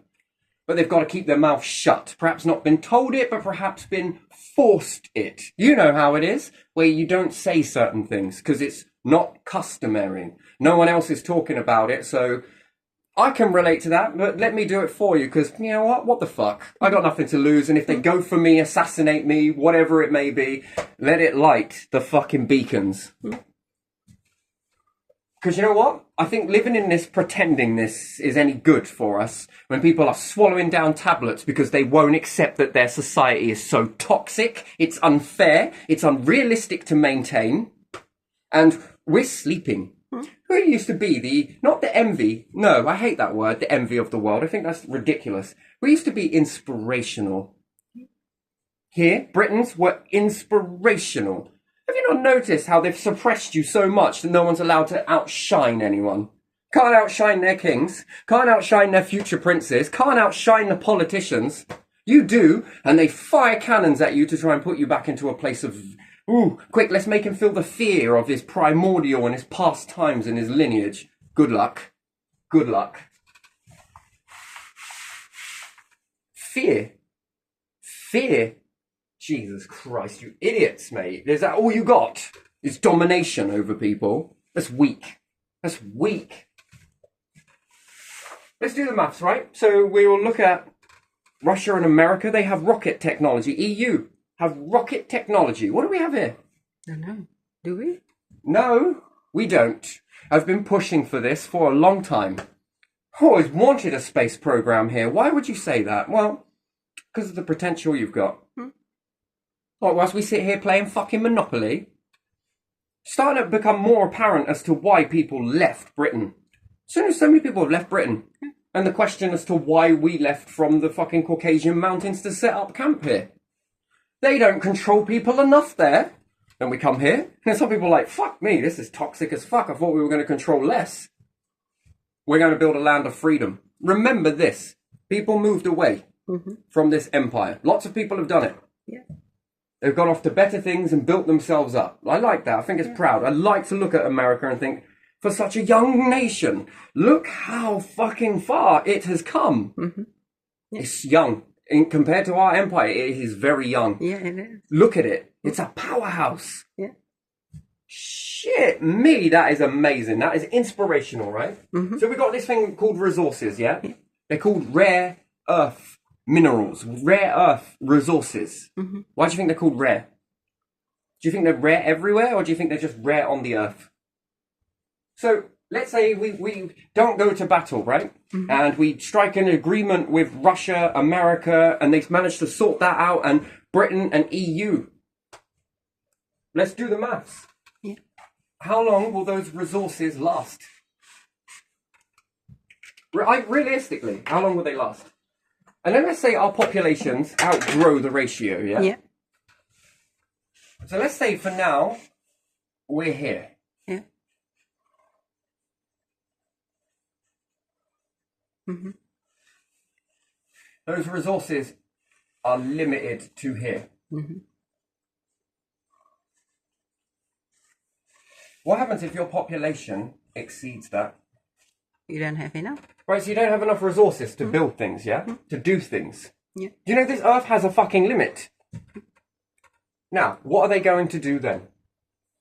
Speaker 1: but they've got to keep their mouth shut. Perhaps not been told it, but perhaps been forced it. You know how it is, where you don't say certain things, because it's not customary. No one else is talking about it, so... I can relate to that, but let me do it for you, because, you know what? What the fuck? I got nothing to lose, and if they go for me, assassinate me, whatever it may be, let it light the fucking beacons. Because you know what? I think living in this, pretending this is any good for us, when people are swallowing down tablets because they won't accept that their society is so toxic, it's unfair, it's unrealistic to maintain, and we're sleeping. Who used to be not the envy, no, I hate that word, the envy of the world. I think that's ridiculous. We used to be inspirational. Here, Britons were inspirational. Have you not noticed how they've suppressed you so much that no one's allowed to outshine anyone? Can't outshine their kings, can't outshine their future princes, can't outshine the politicians. You do, and they fire cannons at you to try and put you back into a place of, ooh, quick, let's make him feel the fear of his primordial and his past times and his lineage. Good luck. Good luck. Fear. Fear. Jesus Christ, you idiots, mate. Is that all you got? Is domination over people? That's weak. That's weak. Let's do the maths, right? So we will look at Russia and America. They have rocket technology. EU have rocket technology. What do we have here?
Speaker 2: I don't know. Do we?
Speaker 1: No, we don't. I've been pushing for this for a long time. I've always wanted a space program here. Why would you say that? Well, because of the potential you've got. Like, whilst we sit here playing fucking Monopoly, starting to become more apparent as to why people left Britain. So many people have left Britain. And the question as to why we left from the fucking Caucasian mountains to set up camp here. They don't control people enough there. Then we come here, and some people are like, fuck me, this is toxic as fuck. I thought we were going to control less. We're going to build a land of freedom. Remember this. People moved away from this empire. Lots of people have done it.
Speaker 2: Yeah.
Speaker 1: They've gone off to better things and built themselves up. I like that. I think it's proud. I like to look at America and think, for such a young nation, look how fucking far it has come. It's young. Compared to our empire, it is very young.
Speaker 2: Yeah, it is.
Speaker 1: Look at it. It's a powerhouse.
Speaker 2: Yeah.
Speaker 1: Shit me, that is amazing. That is inspirational, right? So we got this thing called resources, yeah? They're called rare earth minerals, rare earth resources. Why do you think they're called rare? Do you think they're rare everywhere, or do you think they're just rare on the earth? So let's say we don't go to battle, right? And we strike an agreement with Russia, America, and they've managed to sort that out, and Britain and EU. Let's do the maths.
Speaker 2: Yeah.
Speaker 1: How long will those resources last? Realistically, how long will they last? And then let's say our populations outgrow the ratio, yeah?
Speaker 2: Yeah.
Speaker 1: So let's say for now, we're here.
Speaker 2: Yeah.
Speaker 1: Those resources are limited to here. What happens if your population exceeds that?
Speaker 2: You don't have enough.
Speaker 1: Right, so you don't have enough resources to build things, yeah? To do things.
Speaker 2: Yeah.
Speaker 1: Do you know this Earth has a fucking limit? Now, what are they going to do then?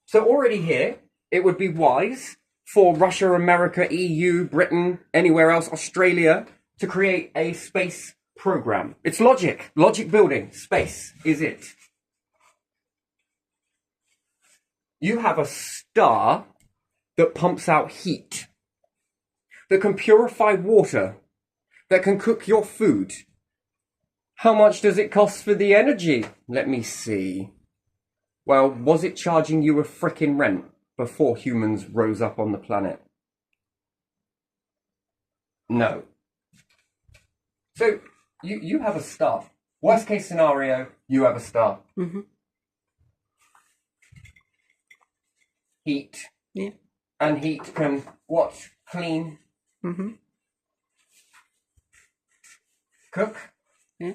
Speaker 1: So already here, it would be wise for Russia, America, EU, Britain, anywhere else, Australia, to create a space program. It's logic. Logic building. Space is it. You have a star that pumps out heat, that can purify water, that can cook your food. How much does it cost for the energy? Let me see. Well, was it charging you a frickin' rent before humans rose up on the planet? No. So, you have a star. Worst case scenario, you have a star. Heat.
Speaker 2: Yeah.
Speaker 1: And heat can, what? Clean. Cook.
Speaker 2: Yeah.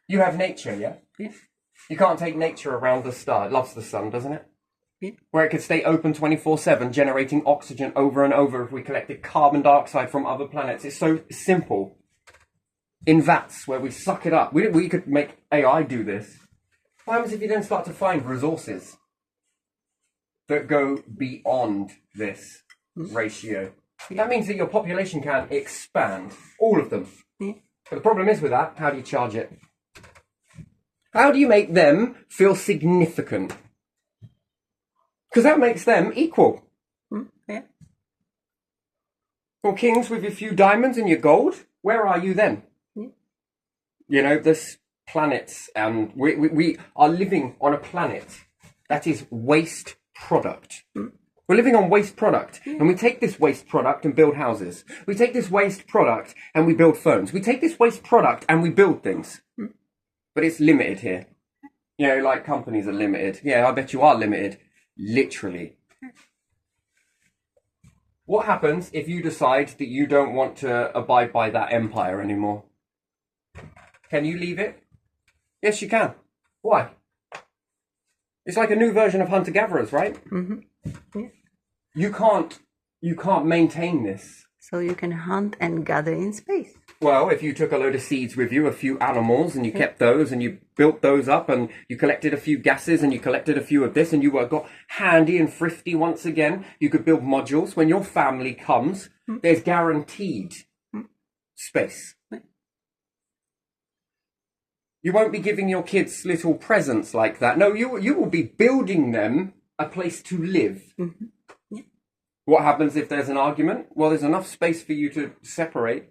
Speaker 1: You have nature, yeah?
Speaker 2: Yeah.
Speaker 1: You can't take nature around the star. It loves the sun, doesn't it?
Speaker 2: Yeah.
Speaker 1: Where it could stay open 24/7, generating oxygen over and over if we collected carbon dioxide from other planets. It's so simple. In vats, where we suck it up. We could make AI do this. What happens if you then start to find resources that go beyond this ratio? That means that your population can expand. All of them.
Speaker 2: Yeah.
Speaker 1: But the problem is with that, how do you charge it? How do you make them feel significant? Because that makes them equal.
Speaker 2: Yeah.
Speaker 1: Well, kings with your few diamonds and your gold, where are you then? You know, this planets, and we are living on a planet that is waste product. We're living on waste product, and we take this waste product and build houses. We take this waste product and we build phones. We take this waste product and we build things. But it's limited here. You know, like companies are limited. Yeah, I bet you are limited. Literally. What happens if you decide that you don't want to abide by that empire anymore? Can you leave it? Yes, you can. Why? It's like a new version of hunter-gatherers, right?
Speaker 2: Yeah.
Speaker 1: You can't maintain this.
Speaker 2: So you can hunt and gather in space.
Speaker 1: Well, if you took a load of seeds with you, a few animals, and you kept those, and you built those up, and you collected a few gases, and you collected a few of this, and you got handy and thrifty once again, you could build modules. When your family comes, there's guaranteed space. You won't be giving your kids little presents like that. No, you will be building them a place to live.
Speaker 2: Yeah.
Speaker 1: What happens if there's an argument? Well, there's enough space for you to separate.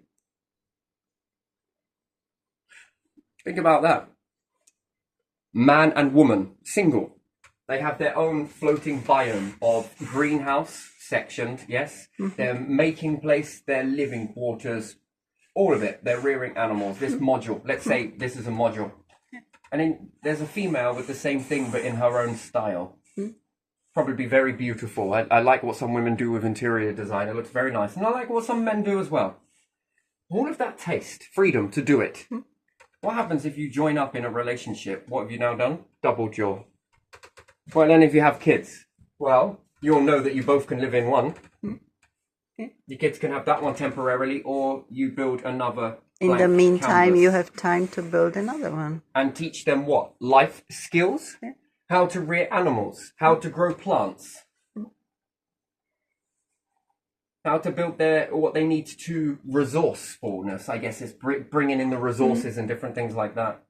Speaker 1: Think about that. Man and woman, single. They have their own floating biome of greenhouse sectioned, yes. Their making place, their living quarters, all of it. They're rearing animals. This module, let's say this is a module. And then there's a female with the same thing, but in her own style. Probably be very beautiful. I like what some women do with interior design. It looks very nice. And I like what some men do as well. All of that taste, freedom to do it. What happens if you join up in a relationship? What have you now done? Doubled your... Well, then if you have kids, well, you'll know that you both can live in one. Your kids can have that one temporarily, or you build another
Speaker 2: In the
Speaker 1: blank
Speaker 2: meantime,
Speaker 1: canvas
Speaker 2: you have time to build another one.
Speaker 1: and teach them what? Life skills?
Speaker 2: Yeah.
Speaker 1: How to rear animals, how to grow plants, how to build what they need to resourcefulness, I guess, is bringing in the resources and different things like that.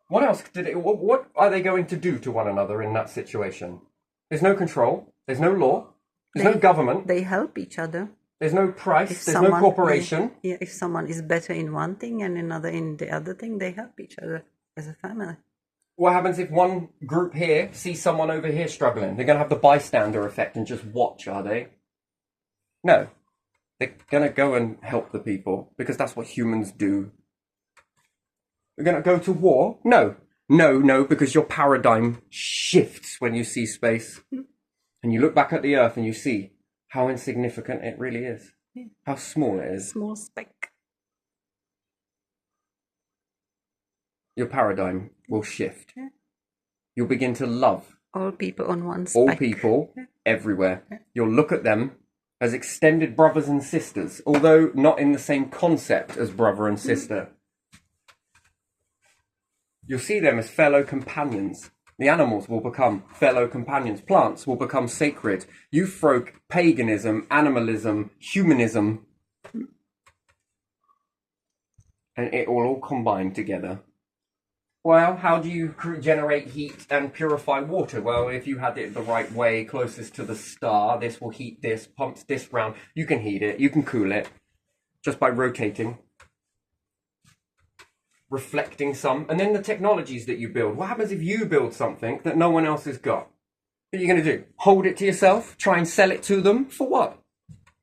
Speaker 1: What else what are they going to do to one another in that situation? There's no control, there's no law, there's no government,
Speaker 2: They help each other.
Speaker 1: there's no price, there's no corporation.
Speaker 2: Yeah, if someone is better in one thing and another in the other thing, they help each other as a family.
Speaker 1: What happens if one group here sees someone over here struggling? They're going to have the bystander effect and just watch, are they? No. They're going to go and help the people because that's what humans do. They're going to go to war? No. No, because your paradigm shifts when you see space. And you look back at the Earth and you see how insignificant it really is. How small it is.
Speaker 2: Small speck.
Speaker 1: Your paradigm will shift. You'll begin to love
Speaker 2: All people on one speck.
Speaker 1: all people everywhere. You'll look at them as extended brothers and sisters, although not in the same concept as brother and sister. You'll see them as fellow companions. The animals will become fellow companions. Plants will become sacred. You throw paganism, animalism, humanism, and it will all combine together. Well, how do you generate heat and purify water? Well, if you had it the right way, closest to the star, this will heat this, pumps this round. You can heat it, you can cool it, just by rotating, reflecting some. And then the technologies that you build. What happens if you build something that no one else has got? What are you going to do? Hold it to yourself? Try and sell it to them? For what?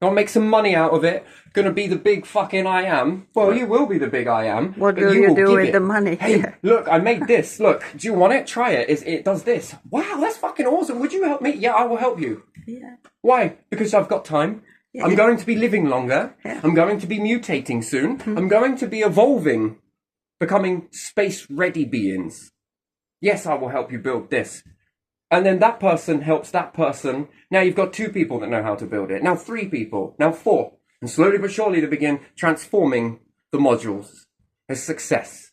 Speaker 1: Gonna make some money out of it? Gonna be the big fucking I am? Well, you will be the big I am.
Speaker 2: What
Speaker 1: but
Speaker 2: will you do
Speaker 1: give
Speaker 2: with
Speaker 1: it.
Speaker 2: the money?
Speaker 1: Hey,
Speaker 2: Yeah.
Speaker 1: look, I made this. Look, do you want it? Try it. It does this. Wow, that's fucking awesome. Would you help me? Yeah, I will help you.
Speaker 2: Yeah.
Speaker 1: Why? Because I've got time.
Speaker 2: Yeah.
Speaker 1: I'm going to be living longer.
Speaker 2: Yeah.
Speaker 1: I'm going to be mutating soon. I'm going to be evolving, becoming space-ready beings. Yes, I will help you build this. And then that person helps that person. Now you've got 2 people that know how to build it. Now 3 people. Now 4. And slowly but surely they begin transforming the modules as success.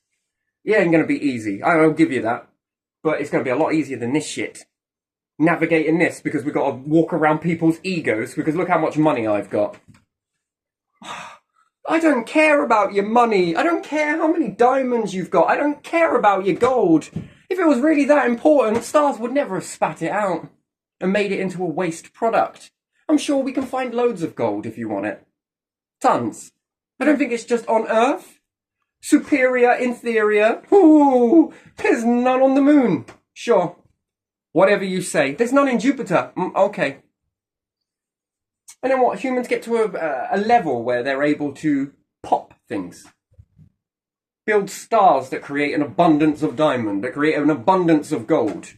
Speaker 1: Yeah, it ain't going to be easy. I'll give you that. But it's going to be a lot easier than this shit. Navigating this because we've got to walk around people's egos because look how much money I've got. I don't care about your money. I don't care how many diamonds you've got. I don't care about your gold. If it was really that important, stars would never have spat it out and made it into a waste product. I'm sure we can find loads of gold if you want it. Tons. I don't think it's just on Earth. Superior, inferior. Ooh, there's none on the moon. Sure. Whatever you say. There's none in Jupiter. Okay. And then what? Humans get to a level where they're able to pop things. Build stars that create an abundance of diamond, that create an abundance of gold.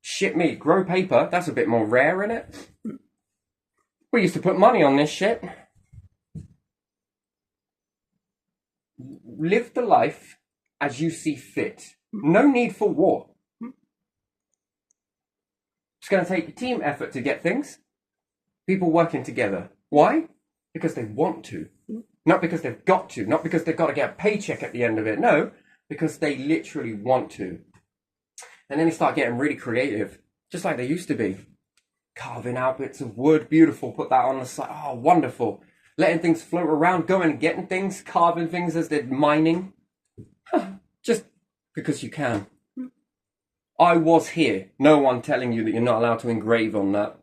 Speaker 1: Shit me, grow paper, that's a bit more rare, isn't it? We used to put money on this shit. Live the life as you see fit. No need for war. It's going to take team effort to get things. People working together. Why? Because they want to. Not because they've got to. Not because they've got to get a paycheck at the end of it. No, because they literally want to. And then they start getting really creative, just like they used to be. Carving out bits of wood, beautiful, put that on the side. Oh, wonderful. Letting things float around, going and getting things, carving things as they're mining. Just because you can. I was here. No one telling you that you're not allowed to engrave on that.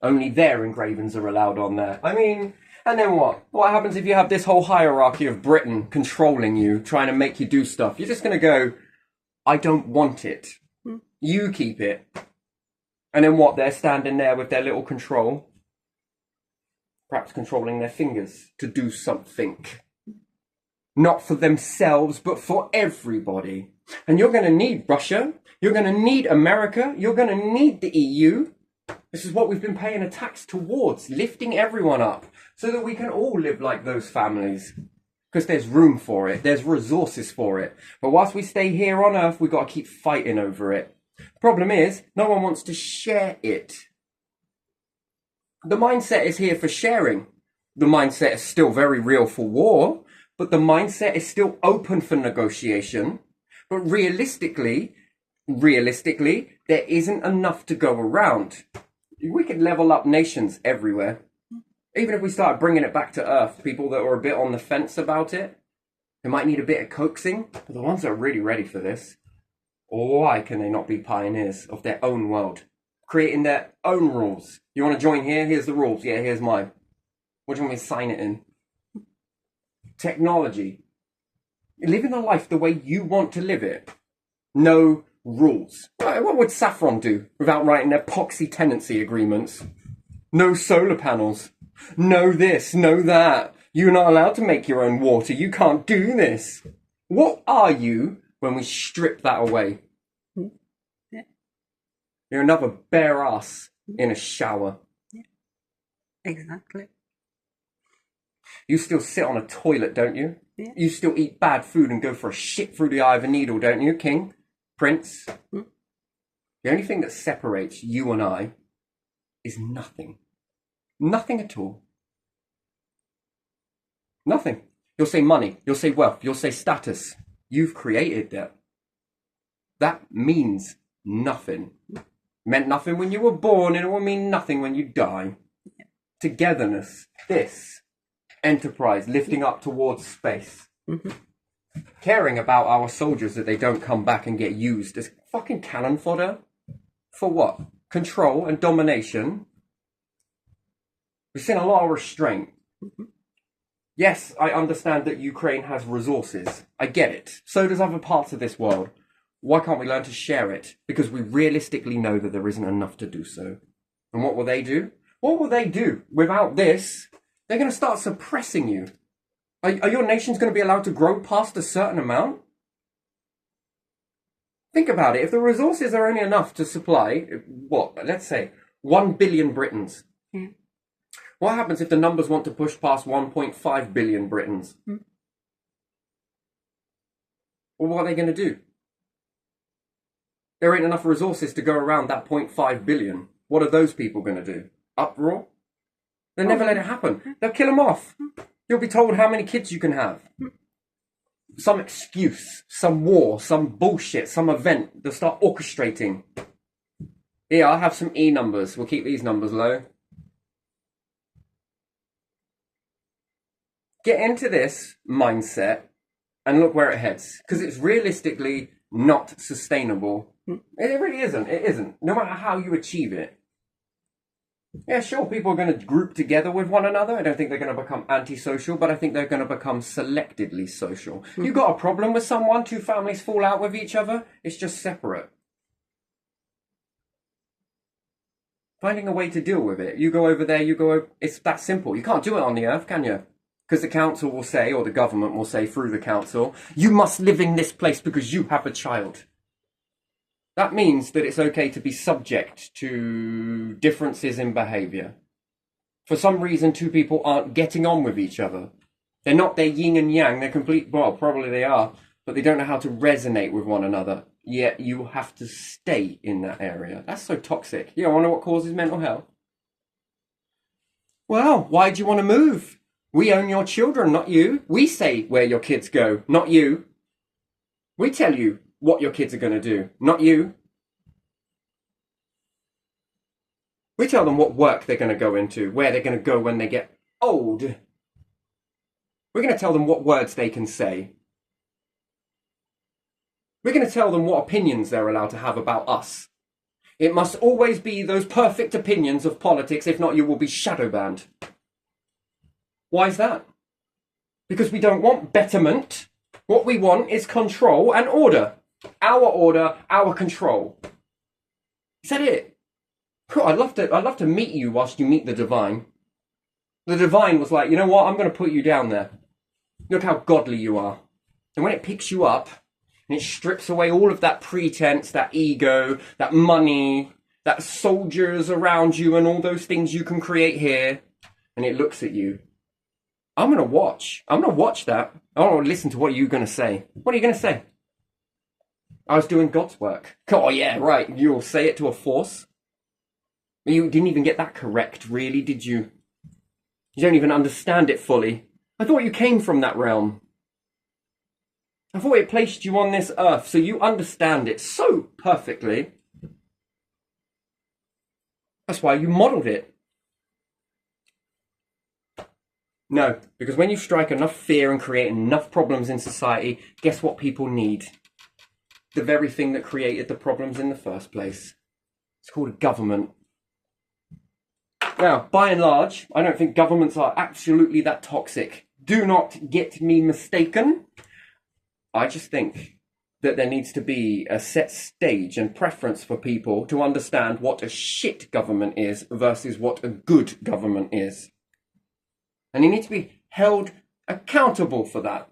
Speaker 1: Only their engravings are allowed on there. I mean, and then what? What happens if you have this whole hierarchy of Britain controlling you, trying to make you do stuff? You're just going to go, I don't want it. You keep it. And then what? They're standing there with their little control. Perhaps controlling their fingers to do something. Not for themselves, but for everybody. And you're going to need Russia. You're going to need America. You're going to need the EU. This is what we've been paying a tax towards, lifting everyone up so that we can all live like those families. Because there's room for it. There's resources for it. But whilst we stay here on Earth, we've got to keep fighting over it. Problem is, no one wants to share it. The mindset is here for sharing. The mindset is still very real for war, but the mindset is still open for negotiation. But realistically, there isn't enough to go around. We could level up nations everywhere. Even if we start bringing it back to Earth, people that are a bit on the fence about it, they might need a bit of coaxing. But the ones that are really ready for this, why can they not be pioneers of their own world? Creating their own rules. You want to join here? Here's the rules. Yeah, here's mine. What do you want me to sign it in? Technology. Living a life the way you want to live it. No rules. What would Saffron do without writing their poxy tenancy agreements? No solar panels. No this, no that. You're not allowed to make your own water. You can't do this. What are you when we strip that away?
Speaker 2: Yeah.
Speaker 1: You're another bare ass in a shower.
Speaker 2: Yeah. Exactly.
Speaker 1: You still sit on a toilet, don't you?
Speaker 2: Yeah.
Speaker 1: You still eat bad food and go for a shit through the eye of a needle, don't you, King? Prince? The only thing that separates you and I is nothing. Nothing at all. Nothing. You'll say money, you'll say wealth, you'll say status. You've created that. That means nothing. Meant nothing when you were born, and it will mean nothing when you die. Togetherness, this enterprise, lifting up towards space. Caring about our soldiers that they don't come back and get used as fucking cannon fodder. For what? Control and domination. We've seen a lot of restraint. Yes, I understand that Ukraine has resources. I get it. So does other parts of this world. Why can't we learn to share it? Because we realistically know that there isn't enough to do so. And what will they do? What will they do? Without this, they're going to start suppressing you. Are your nations going to be allowed to grow past a certain amount? Think about it. If the resources are only enough to supply, let's say 1 billion Britons. What happens if the numbers want to push past 1.5 billion Britons? Well, what are they going to do? There ain't enough resources to go around that 0.5 billion. What are those people going to do? Uproar? They'll never let it happen. They'll kill them off. You'll be told how many kids you can have. Some excuse, some war, some bullshit, some event. They'll start orchestrating. Here, I'll have some E numbers. We'll keep these numbers low. Get into this mindset and look where it heads. Because it's realistically not sustainable. It really isn't. It isn't. No matter how you achieve it. Yeah, sure, people are going to group together with one another. I don't think they're going to become antisocial, but I think they're going to become selectively social. You got a problem with someone, two families fall out with each other, it's just separate. Finding a way to deal with it. You go over there, it's that simple. You can't do it on the earth, can you? Because the council will say, or the government will say through the council, you must live in this place because you have a child. That means that it's okay to be subject to differences in behaviour. For some reason, two people aren't getting on with each other. They're not their yin and yang, they're complete, well, probably they are, but they don't know how to resonate with one another. Yet you have to stay in that area. That's so toxic. You don't want to know what causes mental health? Well, why do you want to move? We own your children, not you. We say where your kids go, not you. We tell you what your kids are going to do, not you. We tell them what work they're going to go into, where they're going to go when they get old. We're going to tell them what words they can say. We're going to tell them what opinions they're allowed to have about us. It must always be those perfect opinions of politics, if not you will be shadow banned. Why is that? Because we don't want betterment. What we want is control and order. Order, our control. Is that it? I'd love to meet you whilst you meet the divine. The divine was like, you know what, I'm going to put you down there. Look how godly you are. And when it picks you up, and it strips away all of that pretense, that ego, that money, that soldiers around you and all those things you can create here, and it looks at you. I'm going to watch. I'm going to watch that. I want to listen to what you're going to say. What are you going to say? I was doing God's work. Oh, yeah, right. You'll say it to a force. You didn't even get that correct, really, did you? You don't even understand it fully. I thought you came from that realm. I thought it placed you on this earth, so you understand it so perfectly. That's why you modelled it. No, because when you strike enough fear and create enough problems in society, guess what people need? The very thing that created the problems in the first place. It's called a government. Now, by and large, I don't think governments are absolutely that toxic. Do not get me mistaken. I just think that there needs to be a set stage and preference for people to understand what a shit government is versus what a good government is. And you need to be held accountable for that.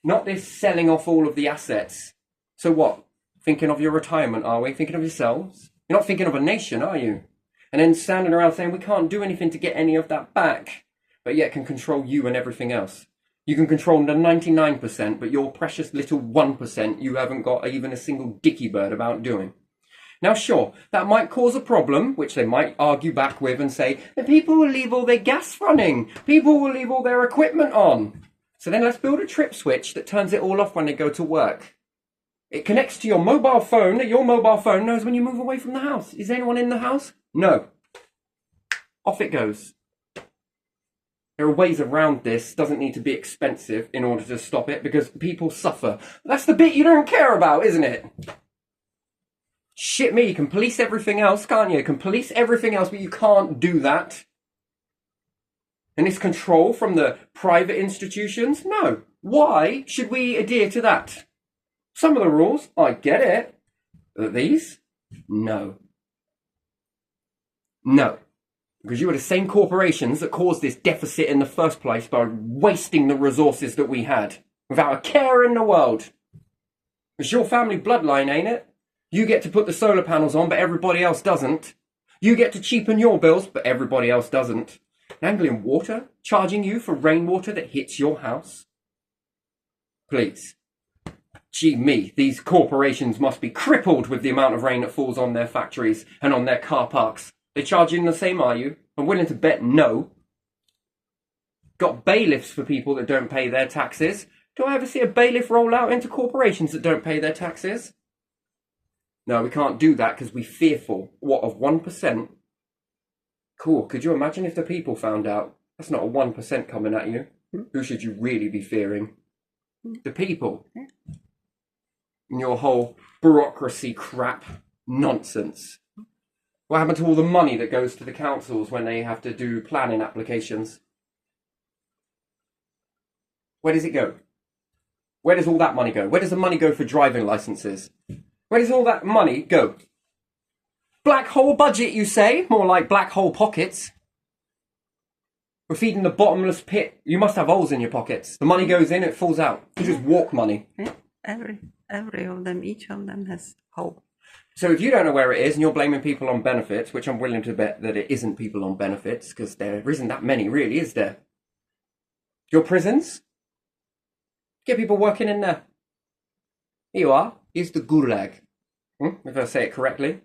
Speaker 1: Not this selling off all of the assets. So what? Thinking of your retirement, are we? Thinking of yourselves? You're not thinking of a nation, are you? And then standing around saying we can't do anything to get any of that back, but yet can control you and everything else. You can control the 99%, but your precious little 1% you haven't got even a single dicky bird about doing. Now sure, that might cause a problem, which they might argue back with and say, the people will leave all their gas running, people will leave all their equipment on. So then let's build a trip switch that turns it all off when they go to work. It connects to your mobile phone, that your mobile phone knows when you move away from the house. Is anyone in the house? No. Off it goes. There are ways around this. Doesn't need to be expensive in order to stop it because people suffer. That's the bit you don't care about, isn't it? Shit me, you can police everything else, can't you? You can police everything else, but you can't do that. And it's control from the private institutions? No. Why should we adhere to that? Some of the rules, I get it. But these? No. No. Because you are the same corporations that caused this deficit in the first place by wasting the resources that we had without a care in the world. It's your family bloodline, ain't it? You get to put the solar panels on, but everybody else doesn't. You get to cheapen your bills, but everybody else doesn't. Angling water, charging you for rainwater that hits your house. Please. Gee me, these corporations must be crippled with the amount of rain that falls on their factories and on their car parks. They charge you the same, are you? I'm willing to bet no. Got bailiffs for people that don't pay their taxes. Do I ever see a bailiff roll out into corporations that don't pay their taxes? No, we can't do that because we're fearful. What, of 1%? Cool, could you imagine if the people found out? That's not a 1% coming at you. Who should you really be fearing? The people. And your whole bureaucracy crap nonsense. What happened to all the money that goes to the councils when they have to do planning applications? Where does it go? Where does all that money go? Where does the money go for driving licenses? Where does all that money go? Black hole budget, you say? More like black hole pockets. We're feeding the bottomless pit. You must have holes in your pockets. The money goes in, it falls out. You just walk money.
Speaker 2: Yeah, every of them, each of them has hope.
Speaker 1: So if you don't know where it is and you're blaming people on benefits, which I'm willing to bet that it isn't people on benefits, because there isn't that many really, is there? Your prisons? Get people working in there. Here you are. Here's the gulag. If I say it correctly.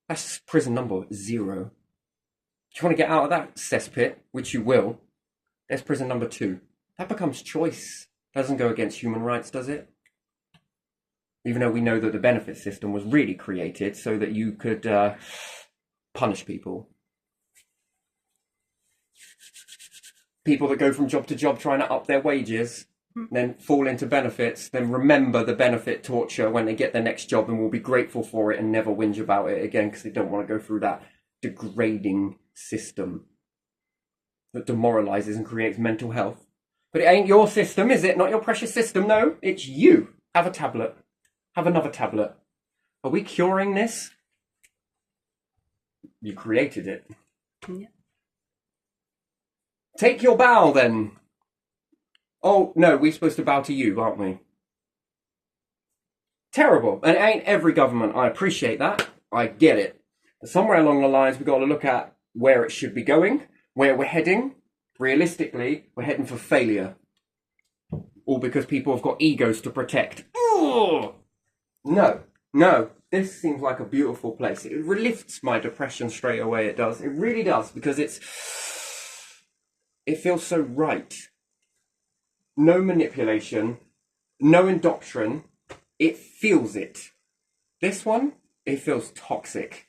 Speaker 1: That's prison number 0. If you want to get out of that cesspit, which you will, there's prison number 2. That becomes choice. Doesn't go against human rights, does it? Even though we know that the benefit system was really created so that you could punish people. People that go from job to job trying to up their wages, then fall into benefits, then remember the benefit torture when they get their next job and will be grateful for it and never whinge about it again because they don't want to go through that degrading system that demoralizes and creates mental health. But it ain't your system, is it? Not your precious system, no. It's you. Have a tablet. Have another tablet. Are we curing this? You created it.
Speaker 2: Yeah.
Speaker 1: Take your bow, then. Oh, no, we're supposed to bow to you, aren't we? Terrible. And it ain't every government. I appreciate that. I get it. But somewhere along the lines, we've got to look at where it should be going, where we're heading. Realistically, we're heading for failure. All because people have got egos to protect. Ugh! No. This seems like a beautiful place. It lifts my depression straight away, it does. It really does, because it feels so right. No manipulation, no indoctrination. It feels it. This one, it feels toxic.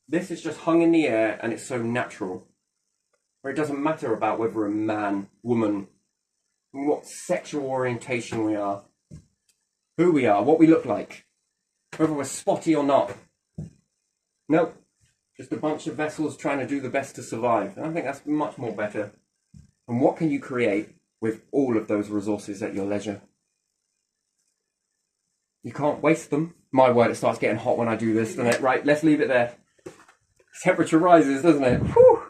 Speaker 1: This is just hung in the air and it's so natural. Where it doesn't matter about whether a man, woman, what sexual orientation we are, who we are, what we look like, whether we're spotty or not. Nope. Just a bunch of vessels trying to do the best to survive. And I think that's much more better. And what can you create with all of those resources at your leisure? You can't waste them. My word, it starts getting hot when I do this, doesn't it? Right, let's leave it there. Temperature rises, doesn't it? Whew.